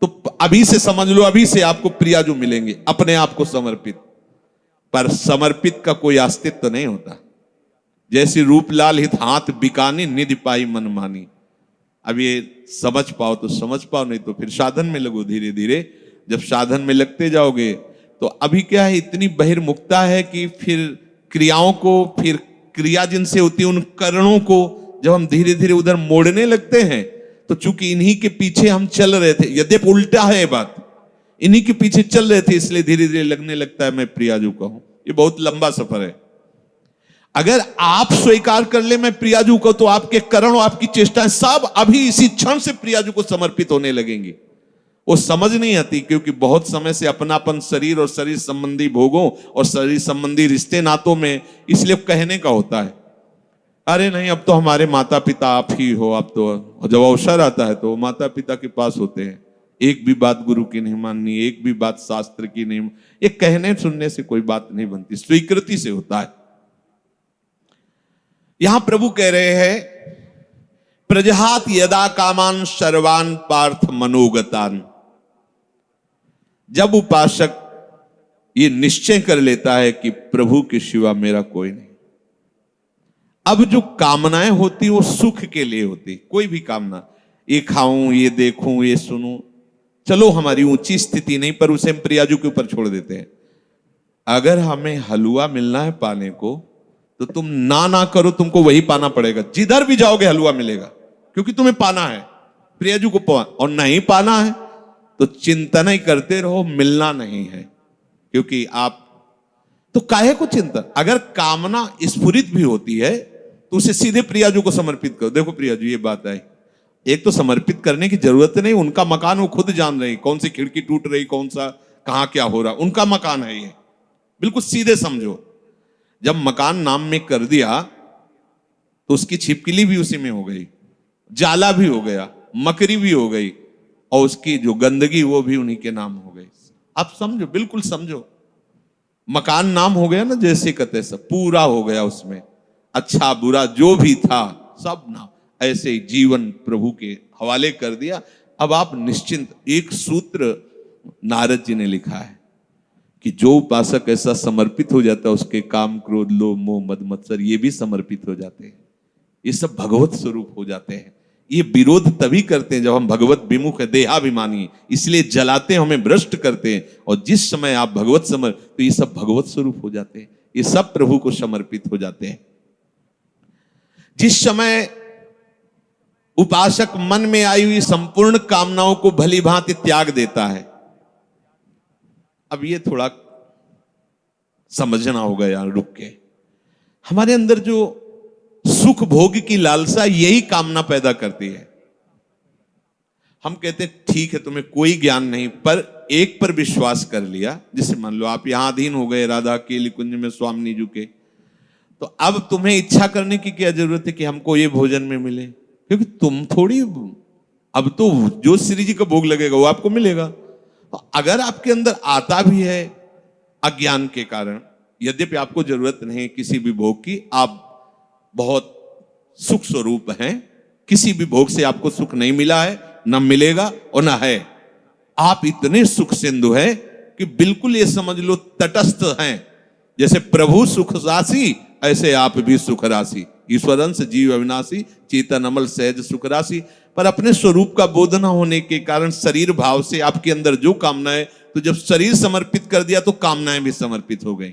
तो अभी से समझ लो, अभी से आपको प्रियाजू मिलेंगे, अपने आप को समर्पित। पर समर्पित का कोई अस्तित्व नहीं होता। जैसी रूपलाल हित हाथ बिकानी, निधि पाई मन मानी। अब ये समझ पाओ तो समझ पाओ, नहीं तो फिर साधन में लगो धीरे धीरे। जब साधन में लगते जाओगे तो अभी क्या है, इतनी बहिर्मुखता है कि फिर क्रियाओं को, फिर क्रिया जिनसे होती है उन करणों को जब हम धीरे धीरे उधर मोड़ने लगते हैं, तो चूंकि इन्हीं के पीछे हम चल रहे थे, यद्यपि उल्टा है बात, इन्हीं के पीछे चल रहे थे, इसलिए धीरे धीरे लगने लगता है मैं प्रियाजू का हूं। ये बहुत लंबा सफर है। अगर आप स्वीकार कर ले मैं प्रियाजू को, तो आपके करण और आपकी चेष्टाएं सब अभी इसी क्षण से प्रियाजू को समर्पित होने लगेंगी। वो समझ नहीं आती, क्योंकि बहुत समय से अपनापन शरीर और शरीर संबंधी भोगों और शरीर संबंधी रिश्ते नातों में, इसलिए कहने का होता है अरे नहीं अब तो हमारे माता पिता आप ही हो। अब तो जब अवसर आता है तो माता पिता के पास होते हैं, एक भी बात गुरु की नहीं माननी, एक भी बात शास्त्र की नहीं। ये कहने सुनने से कोई बात नहीं बनती, स्वीकृति से होता है। यहां प्रभु कह रहे हैं प्रजहात यदा कामान सर्वान पार्थ मनोगतान। जब उपासक ये निश्चय कर लेता है कि प्रभु के सिवा मेरा कोई नहीं, अब जो कामनाएं होती वो सुख के लिए होती। कोई भी कामना, ये खाऊं, ये देखूं, ये सुनूं, चलो हमारी ऊंची स्थिति नहीं, पर उसे हम प्रियाजू के ऊपर छोड़ देते हैं। अगर हमें हलवा मिलना है पाने को, तो तुम ना करो, तुमको वही पाना पड़ेगा। जिधर भी जाओगे हलवा मिलेगा, क्योंकि तुम्हें पाना है प्रियाजू को। और नहीं पाना है तो चिंतन ही करते रहो, मिलना नहीं है। क्योंकि आप तो काहे को चिंतन, अगर कामना स्फुरित भी होती है तो उसे सीधे प्रियाजू को समर्पित करो। देखो प्रियाजू ये बात है, एक तो समर्पित करने की जरूरत नहीं, उनका मकान वो खुद जान रही, कौन सी खिड़की टूट रही, कौन सा कहां क्या हो रहा, उनका मकान है ये। बिल्कुल सीधे समझो, जब मकान नाम में कर दिया तो उसकी छिपकली भी उसी में हो गई, जाला भी हो गया, मकरी भी हो गई, और उसकी जो गंदगी वो भी उन्हीं के नाम हो गई। आप समझो, बिल्कुल समझो, मकान नाम हो गया ना, जैसे कहते सब पूरा हो गया उसमें, अच्छा बुरा जो भी था सब नाम। ऐसे ही जीवन प्रभु के हवाले कर दिया। अब आप निश्चिंत। एक सूत्र नारद जी ने लिखा है कि जो उपासक ऐसा समर्पित हो जाता है, उसके काम क्रोध लोभ मोह मद मत्सर ये भी समर्पित हो जाते हैं, ये सब भगवत स्वरूप हो जाते हैं। ये विरोध तभी करते हैं जब हम भगवत विमुख है, देहाभिमानी, इसलिए जलाते हैं, हमें भ्रष्ट करते हैं। और जिस समय आप भगवत तो ये सब भगवत स्वरूप हो जाते हैं, ये सब प्रभु को समर्पित हो जाते हैं। जिस समय उपासक मन में आई हुई संपूर्ण कामनाओं को भली भांति त्याग देता है, अब ये थोड़ा समझना होगा यार, रुक के। हमारे अंदर जो सुख भोग की लालसा, यही कामना पैदा करती है। हम कहते हैं ठीक है तुम्हें कोई ज्ञान नहीं, पर एक पर विश्वास कर लिया, जिसे मान लो आप यहां अधीन हो गए राधा केली कुंज में स्वामी जी के, तो अब तुम्हें इच्छा करने की क्या जरूरत है कि हमको ये भोजन में मिले, क्योंकि तुम थोड़ी, अब तो जो श्री जी का भोग लगेगा वो आपको मिलेगा। तो अगर आपके अंदर आता भी है अज्ञान के कारण, यद्यपि आपको जरूरत नहीं किसी भी भोग की, आप बहुत सुख स्वरूप हैं, किसी भी भोग से आपको सुख नहीं मिला है, न मिलेगा और न है। आप इतने सुख सिंधु हैं कि बिल्कुल ये समझ लो तटस्थ हैं। जैसे प्रभु सुख राशि, ऐसे आप भी सुख राशि। ईश्वरंश जीव अविनाशी, चेतन अमल सहज सुख राशि। पर अपने स्वरूप का बोध न होने के कारण शरीर भाव से आपके अंदर जो कामनाएं, तो जब शरीर समर्पित कर दिया तो कामनाएं भी समर्पित हो गई।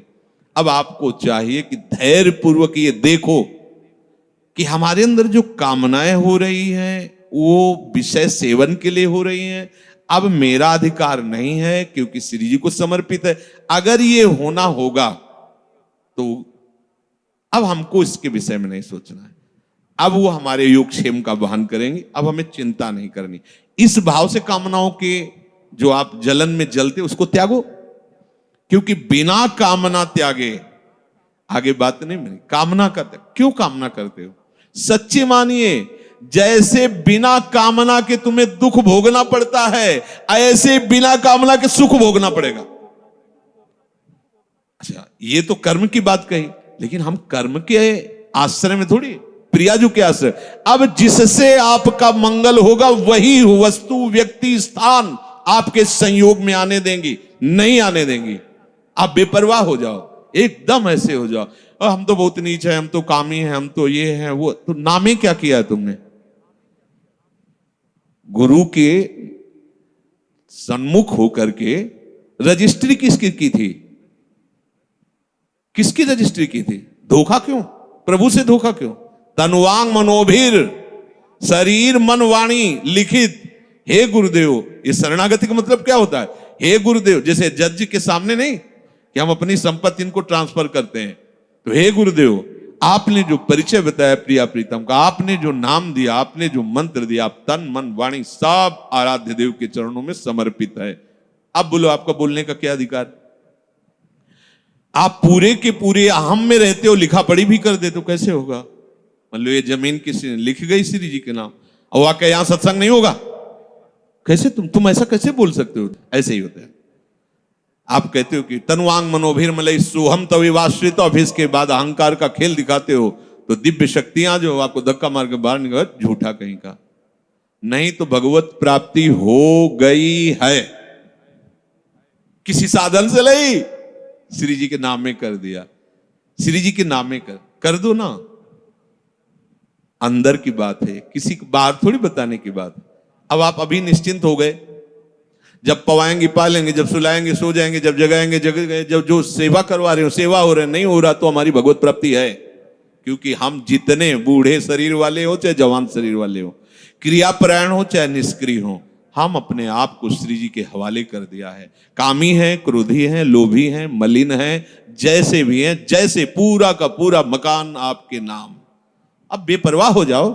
अब आपको चाहिए कि धैर्य पूर्वक ये देखो कि हमारे अंदर जो कामनाएं हो रही हैं वो विषय सेवन के लिए हो रही हैं। अब मेरा अधिकार नहीं है क्योंकि श्री जी को समर्पित है। अगर ये होना होगा तो अब हमको इसके विषय में नहीं सोचना है, अब वो हमारे योगक्षेम का वहन करेंगे, अब हमें चिंता नहीं करनी। इस भाव से कामनाओं के जो आप जलन में जलते उसको त्यागो, क्योंकि बिना कामना त्यागे, आगे बात नहीं बनी, कामना करते क्यों कामना करते हो? सच्ची मानिए, जैसे बिना कामना के तुम्हें दुख भोगना पड़ता है, ऐसे बिना कामना के सुख भोगना पड़ेगा। अच्छा, ये तो कर्म की बात कही, लेकिन हम कर्म के आश्रय में थोड़ी, प्रियाजू के आश्रय। अब जिससे आपका मंगल होगा वही वस्तु व्यक्ति स्थान आपके संयोग में आने देंगी, नहीं आने देंगी। आप बेपरवाह हो जाओ, एकदम ऐसे हो जाओ, हम तो बहुत नीच है, हम तो कामी हैं, हम तो ये हैं वो, तो नामे क्या किया है तुमने? गुरु के सन्मुख होकर के रजिस्ट्री किसकी की थी? किसकी रजिस्ट्री की थी? धोखा क्यों? प्रभु से धोखा क्यों? तनुवांग मनोभिर, शरीर मन वाणी लिखित, हे गुरुदेव। ये शरणागति का मतलब क्या होता है? हे गुरुदेव, जैसे जज के सामने नहीं कि हम अपनी संपत्ति इनको ट्रांसफर करते हैं, तो हे गुरुदेव, आपने जो परिचय बताया प्रिया प्रीतम का, आपने जो नाम दिया, आपने जो मंत्र दिया, आप तन मन वाणी सब आराध्य देव के चरणों में समर्पित है। अब बोलो, आपका बोलने का क्या अधिकार? आप पूरे के पूरे अहम में रहते हो, लिखा पढ़ी भी कर दे तो कैसे होगा? मान लो ये जमीन किसी ने लिख गई श्री जी के नाम, और आके यहां सत्संग नहीं होगा, कैसे तुम ऐसा कैसे बोल सकते हो? ऐसे ही होता है। आप कहते हो कि तनुवांग मनोभिर मलय सोहम तविवाश्रित, और फिर इसके बाद अहंकार का खेल दिखाते हो, तो दिव्य शक्तियां जो आपको धक्का मार के बाहर निकाल, झूठा कहीं का। नहीं तो भगवत प्राप्ति हो गई है, किसी साधन से नहीं, श्री जी के नाम में कर दिया। श्री जी के नाम में कर दो ना, अंदर की बात है, किसी को बाहर थोड़ी बताने की बात। अब आप अभी निश्चिंत हो गए, जब पवाएंगे पालेंगे, जब सुलाएंगे सो जाएंगे, जब जगाएंगे जग गए, जब जो सेवा करवा रहे हो सेवा हो रहे, नहीं हो रहा तो हमारी भगवत प्राप्ति है। क्योंकि हम जितने बूढ़े शरीर वाले हो चाहे जवान शरीर वाले हो, क्रियापरायण हो चाहे निष्क्रिय हो, हम अपने आप को श्री जी के हवाले कर दिया है। कामी है, क्रोधी है, लोभी है, मलिन है, जैसे भी है, जैसे पूरा का पूरा मकान आपके नाम। अब बेपरवाह हो जाओ,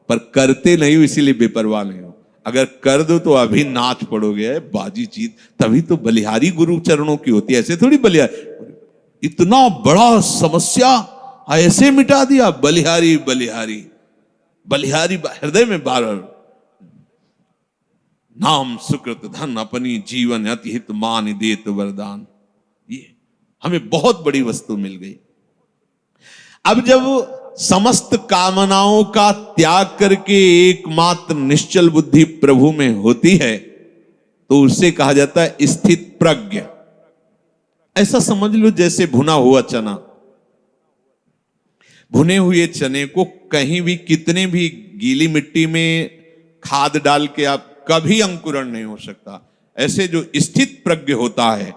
पर करते नहीं हो इसीलिए बेपरवाह नहीं हो। अगर कर दो तो अभी नाच पड़ोगे, बाजी जीत। तभी तो बलिहारी गुरु चरणों की होती है, ऐसे थोड़ी बलिहारी। इतना बड़ा समस्या ऐसे मिटा दिया, बलिहारी बलिहारी बलिहारी हृदय में बार नाम सुकृत धन अपनी जीवन अति हित मान देत वरदान। ये हमें बहुत बड़ी वस्तु मिल गई। अब जब समस्त कामनाओं का त्याग करके एकमात्र निश्चल बुद्धि प्रभु में होती है तो उसे कहा जाता है स्थित प्रज्ञ। ऐसा समझ लो जैसे भुना हुआ चना, भुने हुए चने को कहीं भी कितने भी गीली मिट्टी में खाद डाल के आप कभी अंकुरण नहीं हो सकता। ऐसे जो स्थित प्रज्ञ होता है,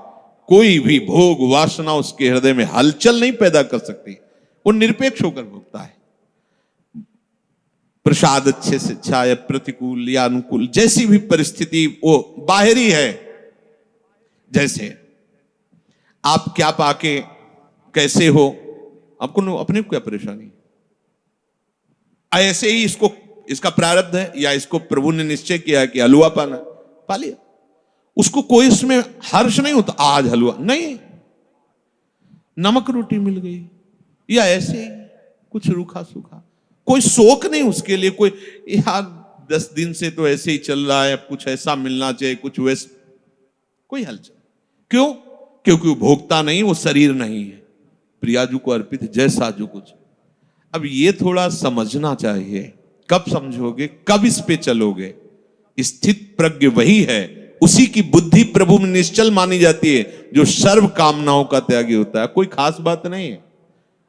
कोई भी भोग वासना उसके हृदय में हलचल नहीं पैदा कर सकती, वो निरपेक्ष होकर भोगता है। प्रसाद अच्छे से अच्छा या प्रतिकूल या अनुकूल, जैसी भी परिस्थिति वो बाहरी है। जैसे आप क्या पाके कैसे हो, आपको अपने को क्या परेशानी, ऐसे ही इसको इसका प्रारब्ध है या इसको प्रभु ने निश्चय किया है कि हलवा पाना, पा लिया। उसको कोई इसमें हर्ष नहीं होता आज हलवा नहीं, नमक रोटी मिल गई या ऐसे कुछ रूखा सूखा, कोई शोक नहीं उसके लिए। कोई यार 10 दिन से तो ऐसे ही चल रहा है, कुछ ऐसा मिलना चाहिए, कुछ वैसे, कोई हलचल। क्यों? क्योंकि वो भोगता नहीं, वो शरीर नहीं है, प्रियाजू को अर्पित है, जैसा जो कुछ। अब ये थोड़ा समझना चाहिए, कब समझोगे, कब इस पे चलोगे। स्थित प्रज्ञ वही है, उसी की बुद्धि प्रभु में निश्चल मानी जाती है, जो सर्व कामनाओं का त्यागी होता है। कोई खास बात नहीं है,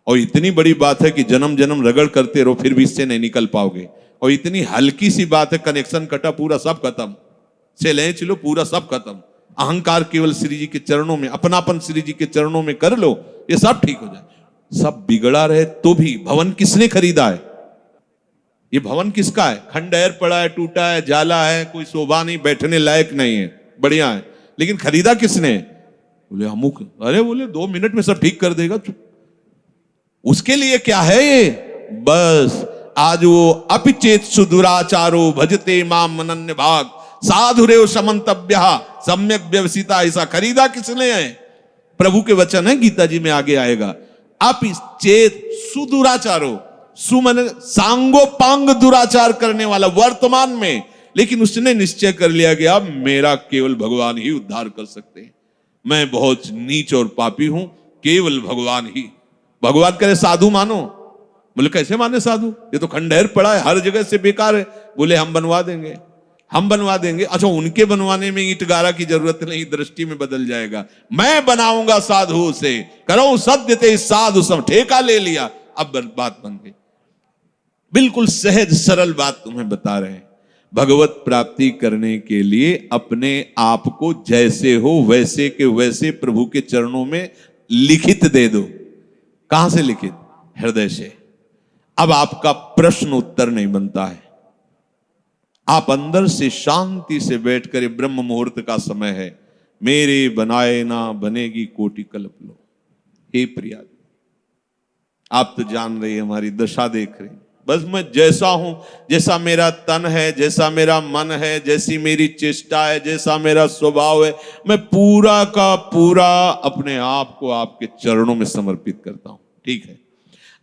और इतनी बड़ी बात है कि जन्म जन्म रगड़ करते रहो फिर भी इससे नहीं निकल पाओगे। और इतनी हल्की सी बात है, कनेक्शन कटा पूरा सब खत्म, से ले चलो पूरा सब खत्म। अहंकार केवल श्री जी के चरणों में, अपनापन श्री जी के चरणों में कर लो, ये सब ठीक हो जाए। सब बिगड़ा रहे तो भी भवन किसने खरीदा है? ये भवन किसका है? खंडहर पड़ा है, टूटा है, जाला है, कोई शोभा नहीं, बैठने लायक नहीं है, बढ़िया है, लेकिन खरीदा किसने? बोले अमुक। अरे बोले 2 मिनट में सब ठीक कर देगा। उसके लिए क्या है ये? बस आज वो अपिचेत सुदुराचारो भजते माम अनन्य भाग साधुरेव समन्तव्य सम्यक व्यवसिता। ऐसा खरीदा किसने है? प्रभु के वचन है, गीता जी में आगे आएगा। अपिचेत सुदुराचारो, सुमन सांगोपांग दुराचार करने वाला वर्तमान में, लेकिन उसने निश्चय कर लिया कि अब मेरा केवल भगवान ही उद्धार कर सकते हैं, मैं बहुत नीच और पापी हूं, केवल भगवान ही। भगवान करे साधु मानो, बोले कैसे माने साधु, ये तो खंडहर पड़ा है, हर जगह से बेकार है। बोले हम बनवा देंगे, हम बनवा देंगे। अच्छा, उनके बनवाने में ईंट गारा की जरूरत नहीं, दृष्टि में बदल जाएगा। मैं बनाऊंगा साधु से, करो सत्य ते साधु, सब ठेका ले लिया, अब बात बन गई। बिल्कुल सहज सरल बात तुम्हें बता रहे हैं। भगवत प्राप्ति करने के लिए अपने आप को जैसे हो वैसे के वैसे प्रभु के चरणों में लिखित दे दो। कहां से लिखित? हृदय से। अब आपका प्रश्न उत्तर नहीं बनता है, आप अंदर से शांति से बैठकर, ब्रह्म मुहूर्त का समय है, मेरे बनाए ना बनेगी कोटि कल्प लो। हे प्रिया, आप तो जान रही है, हमारी दशा देख रही, बस मैं जैसा हूं, जैसा मेरा तन है, जैसा मेरा मन है, जैसी मेरी चेष्टा है, जैसा मेरा स्वभाव है, मैं पूरा का पूरा अपने आप को आपके चरणों में समर्पित करता हूं। ठीक है,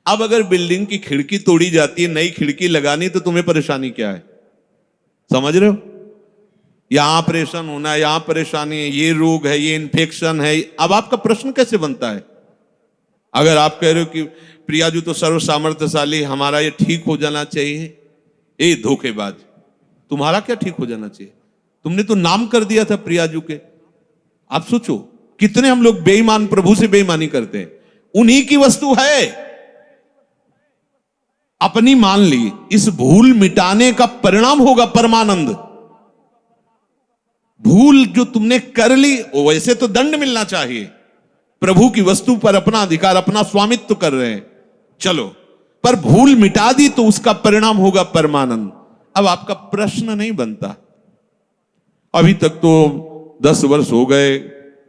अब अगर बिल्डिंग की खिड़की तोड़ी जाती है, नई खिड़की लगानी, तो तुम्हें परेशानी क्या है? समझ रहे हो? यहां ऑपरेशन होना है, यहां परेशानी है, ये रोग है, ये इन्फेक्शन है। अब आपका प्रश्न कैसे बनता है? अगर आप कह रहे हो कि प्रियाजू तो सर्व सामर्थ्यशाली, हमारा ये ठीक हो जाना चाहिए, ए धोखेबाज, तुम्हारा क्या ठीक हो जाना चाहिए? तुमने तो नाम कर दिया था प्रियाजू के। आप सोचो कितने हम लोग बेईमान, प्रभु से बेईमानी करते हैं। उन्हीं की वस्तु है, अपनी मान ली, इस भूल मिटाने का परिणाम होगा परमानंद। भूल जो तुमने कर ली, वैसे तो दंड मिलना चाहिए, प्रभु की वस्तु पर अपना अधिकार, अपना स्वामित्व कर रहे हैं, चलो, पर भूल मिटा दी तो उसका परिणाम होगा परमानंद। अब आपका प्रश्न नहीं बनता। अभी तक तो 10 वर्ष हो गए,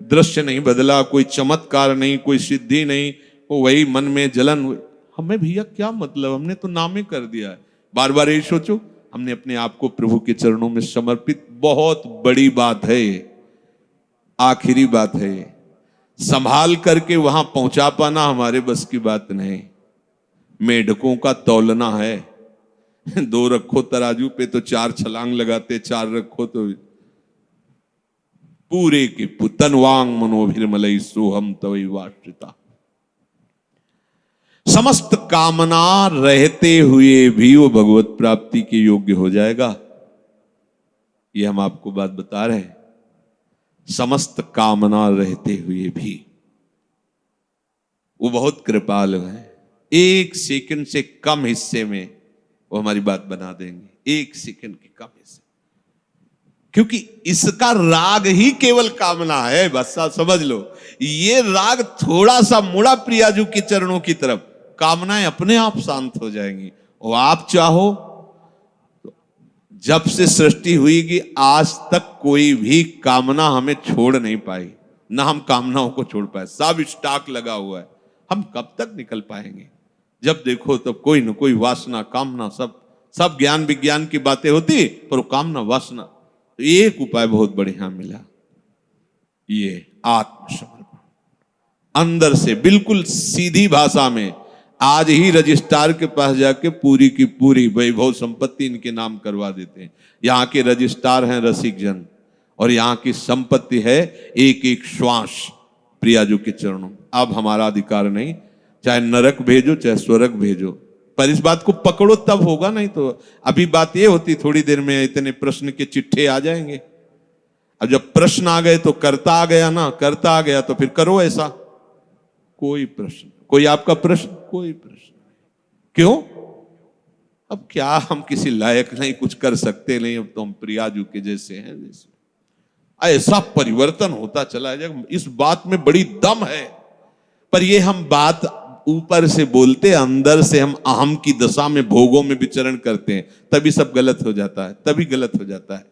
दृश्य नहीं बदला, कोई चमत्कार नहीं, कोई सिद्धि नहीं, वो वही मन में जलन। हमें भैया क्या मतलब, हमने तो नामे कर दिया है। बार बार यही सोचो, हमने अपने आप को प्रभु के चरणों में समर्पित, बहुत बड़ी बात है ये, आखिरी बात है ये। संभाल करके वहां पहुंचा पाना हमारे बस की बात नहीं। मेढकों का तौलना है, 2 रखो तराजू पे तो 4 छलांग लगाते, 4 रखो तो पूरे के तनवांग मनोभिर्मलई सोहम तवै वाश्रिता। समस्त कामना रहते हुए भी वो भगवत प्राप्ति के योग्य हो जाएगा। ये हम आपको बात बता रहे हैं। समस्त कामना रहते हुए भी वो बहुत कृपालु है। 1 सेकंड से कम हिस्से में वो हमारी बात बना देंगे, 1 सेकंड के कम हिस्से, क्योंकि इसका राग ही केवल कामना है। बस आप समझ लो, ये राग थोड़ा सा मुड़ा प्रियाजू के चरणों की तरफ, कामनाएं अपने आप शांत हो जाएंगी। और आप चाहो तो जब से सृष्टि हुई कि आज तक कोई भी कामना हमें छोड़ नहीं पाई, ना हम कामनाओं को छोड़ पाए। सब स्टॉक लगा हुआ है, हम कब तक निकल पाएंगे? जब देखो तब कोई न कोई वासना, कामना, सब ज्ञान विज्ञान की बातें होती, पर वो कामना वासना। तो एक उपाय बहुत बढ़िया मिला, ये आत्मसमर्पण। अंदर से बिल्कुल सीधी भाषा में आज ही रजिस्ट्रार के पास जाके पूरी की पूरी वैभव संपत्ति इनके नाम करवा देते हैं। यहाँ के रजिस्ट्रार हैं रसिक जन, और यहाँ की संपत्ति है एक एक श्वास प्रियाजू के चरणों। अब हमारा अधिकार नहीं, चाहे नरक भेजो चाहे स्वर्ग भेजो, पर इस बात को पकड़ो तब होगा, नहीं तो अभी बात ये होती थोड़ी देर में इतने प्रश्न के चिट्ठे आ जाएंगे। अब जब प्रश्न आ गए तो करता आ गया ना, करता आ गया तो फिर करो ऐसा। कोई प्रश्न, कोई आपका प्रश्न, कोई प्रश्न नहीं। क्यों? अब क्या हम किसी लायक नहीं, कुछ कर सकते नहीं, अब तो हम प्रियाजू के जैसे हैं। जैसे ऐसा परिवर्तन होता चला जाएगा, इस बात में बड़ी दम है। पर ये हम बात ऊपर से बोलते, अंदर से हम अहम की दशा में, भोगों में विचरण करते हैं, तभी सब गलत हो जाता है, तभी गलत हो जाता है।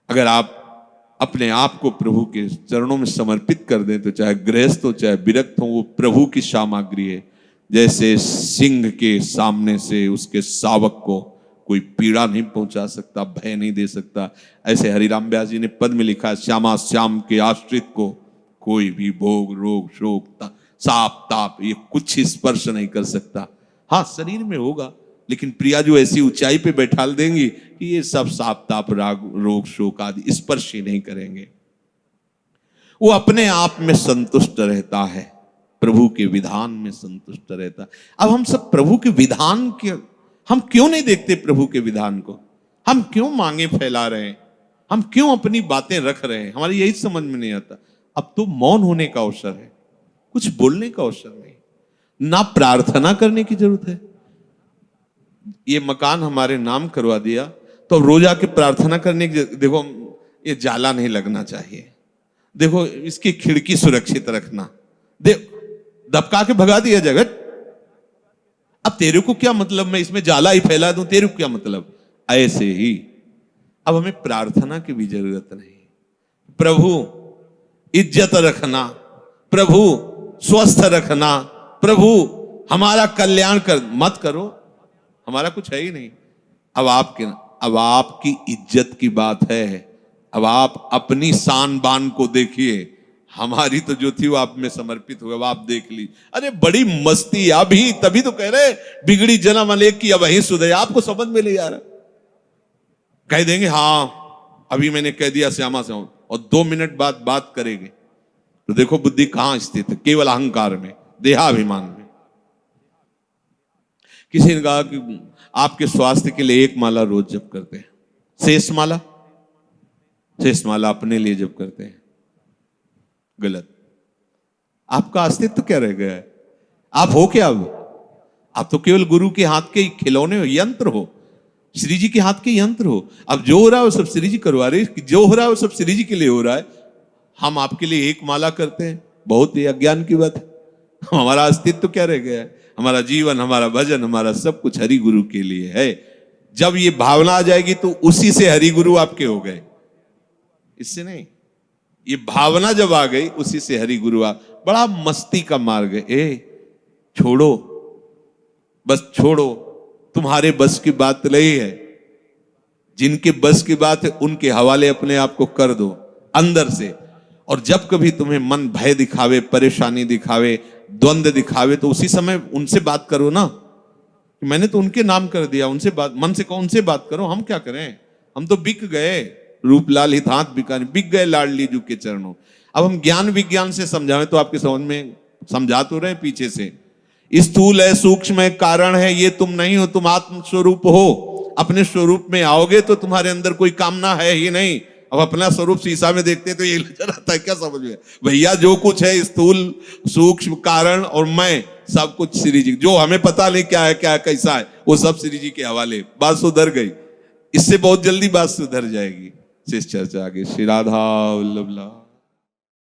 अगर आप अपने आप को प्रभु के चरणों में समर्पित कर दें तो चाहे गृहस्थ हो चाहे विरक्त हो, वो प्रभु की सामग्री है। जैसे सिंह के सामने से उसके शावक को कोई पीड़ा नहीं पहुंचा सकता, भय नहीं दे सकता, ऐसे हरिराम व्यास जी ने पद में लिखा है, श्यामा श्याम के आश्रित को कोई भी भोग रोग शोक साप ताप ये कुछ स्पर्श नहीं कर सकता। हाँ, शरीर में होगा, लेकिन प्रियाजू ऐसी ऊंचाई पे बैठाल देंगी कि ये सब साप ताप राग रोग शोक आदि स्पर्श ही नहीं करेंगे। वो अपने आप में संतुष्ट रहता है, प्रभु के विधान में संतुष्ट रहता है। अब हम सब प्रभु के विधान के, हम क्यों नहीं देखते प्रभु के विधान को? हम क्यों मांगे फैला रहे हैं? हम क्यों अपनी बातें रख रहे हैं? हमारी यही समझ में नहीं आता। अब तो मौन होने का अवसर है, कुछ बोलने का अवसर नहीं, ना प्रार्थना करने की जरूरत है। ये मकान हमारे नाम करवा दिया तो अब रोज आके प्रार्थना करने की, देखो ये जाला नहीं लगना चाहिए, देखो इसकी खिड़की सुरक्षित रखना, दबका के भगा दिया जाएगा। अब तेरे को क्या मतलब, मैं इसमें जाला ही फैला दूं, तेरे को क्या मतलब? ऐसे ही अब हमें प्रार्थना की भी जरूरत नहीं। प्रभु इज्जत रखना, प्रभु स्वस्थ रखना, प्रभु हमारा कल्याण कर मत करो, हमारा कुछ है ही नहीं। अब आपकी इज्जत की बात है, अब आप अपनी शान बान को देखिए। हमारी तो जो थी वो आप में समर्पित हुआ, अब आप देख ली। अरे बड़ी मस्ती अभी, तभी तो कह रहे बिगड़ी जन्म अनेक की अब वही सुधे। आपको समझ में नहीं आ रहा, कह देंगे हाँ अभी मैंने कह दिया श्यामा से, और 2 मिनट बाद बात करेंगे तो देखो बुद्धि कहां स्थित है, केवल अहंकार में, देहाभिमान में। किसी ने कहा कि आपके स्वास्थ्य के लिए 1 माला रोज जप करते हैं, शेष माला अपने लिए जप करते हैं। गलत। आपका अस्तित्व क्या रह गया है? आप हो क्या? अब आप तो केवल गुरु के हाथ के खिलौने हो, यंत्र हो, श्री जी के हाथ के यंत्र हो। अब जो हो रहा है वो सब श्री जी करवा रहे, जो हो रहा है वो सब श्री जी के लिए हो रहा है। हम आपके लिए 1 माला करते हैं, बहुत ही अज्ञान की बात है। हमारा अस्तित्व क्या रह गया है? हमारा जीवन, हमारा भजन, हमारा सब कुछ हरि गुरु के लिए है। जब ये भावना आ जाएगी तो उसी से हरि गुरु आपके हो गए, इससे नहीं। ये भावना जब आ गई उसी से हरि गुरु आ। बड़ा मस्ती का मार्ग है। छोड़ो, बस छोड़ो, तुम्हारे बस की बात नहीं है। जिनके बस की बात है उनके हवाले अपने आप को कर दो अंदर से। और जब कभी तुम्हें मन भय दिखावे, परेशानी दिखावे, द्वंद्व दिखावे, तो उसी समय उनसे बात करो ना। मैंने तो उनके नाम कर दिया, उनसे बात, मन से कहो उनसे बात करो। हम क्या करें, हम तो बिक गए, रूपलाल हित हाथ बिकाने, बिक गए लाडली जू के चरणों। अब हम ज्ञान विज्ञान से समझावें तो आपके समझ में समझा तो रहे पीछे से। स्थूल है, सूक्ष्म है, कारण है, ये तुम नहीं हो, तुम आत्म स्वरूप हो। अपने स्वरूप में आओगे तो तुम्हारे अंदर कोई कामना है ही नहीं। अब अपना स्वरूप शीशा में देखते तो ये नजर आता है, क्या समझ में भैया, जो कुछ है स्थूल सूक्ष्म कारण और मैं, सब कुछ श्री जी, जो हमें पता नहीं क्या है क्या कैसा है, वो सब श्री जी के हवाले। बात सुधर गई, इससे बहुत जल्दी बात सुधर जाएगी। शेष चर्चा आगे। श्री राधा वल्लभ।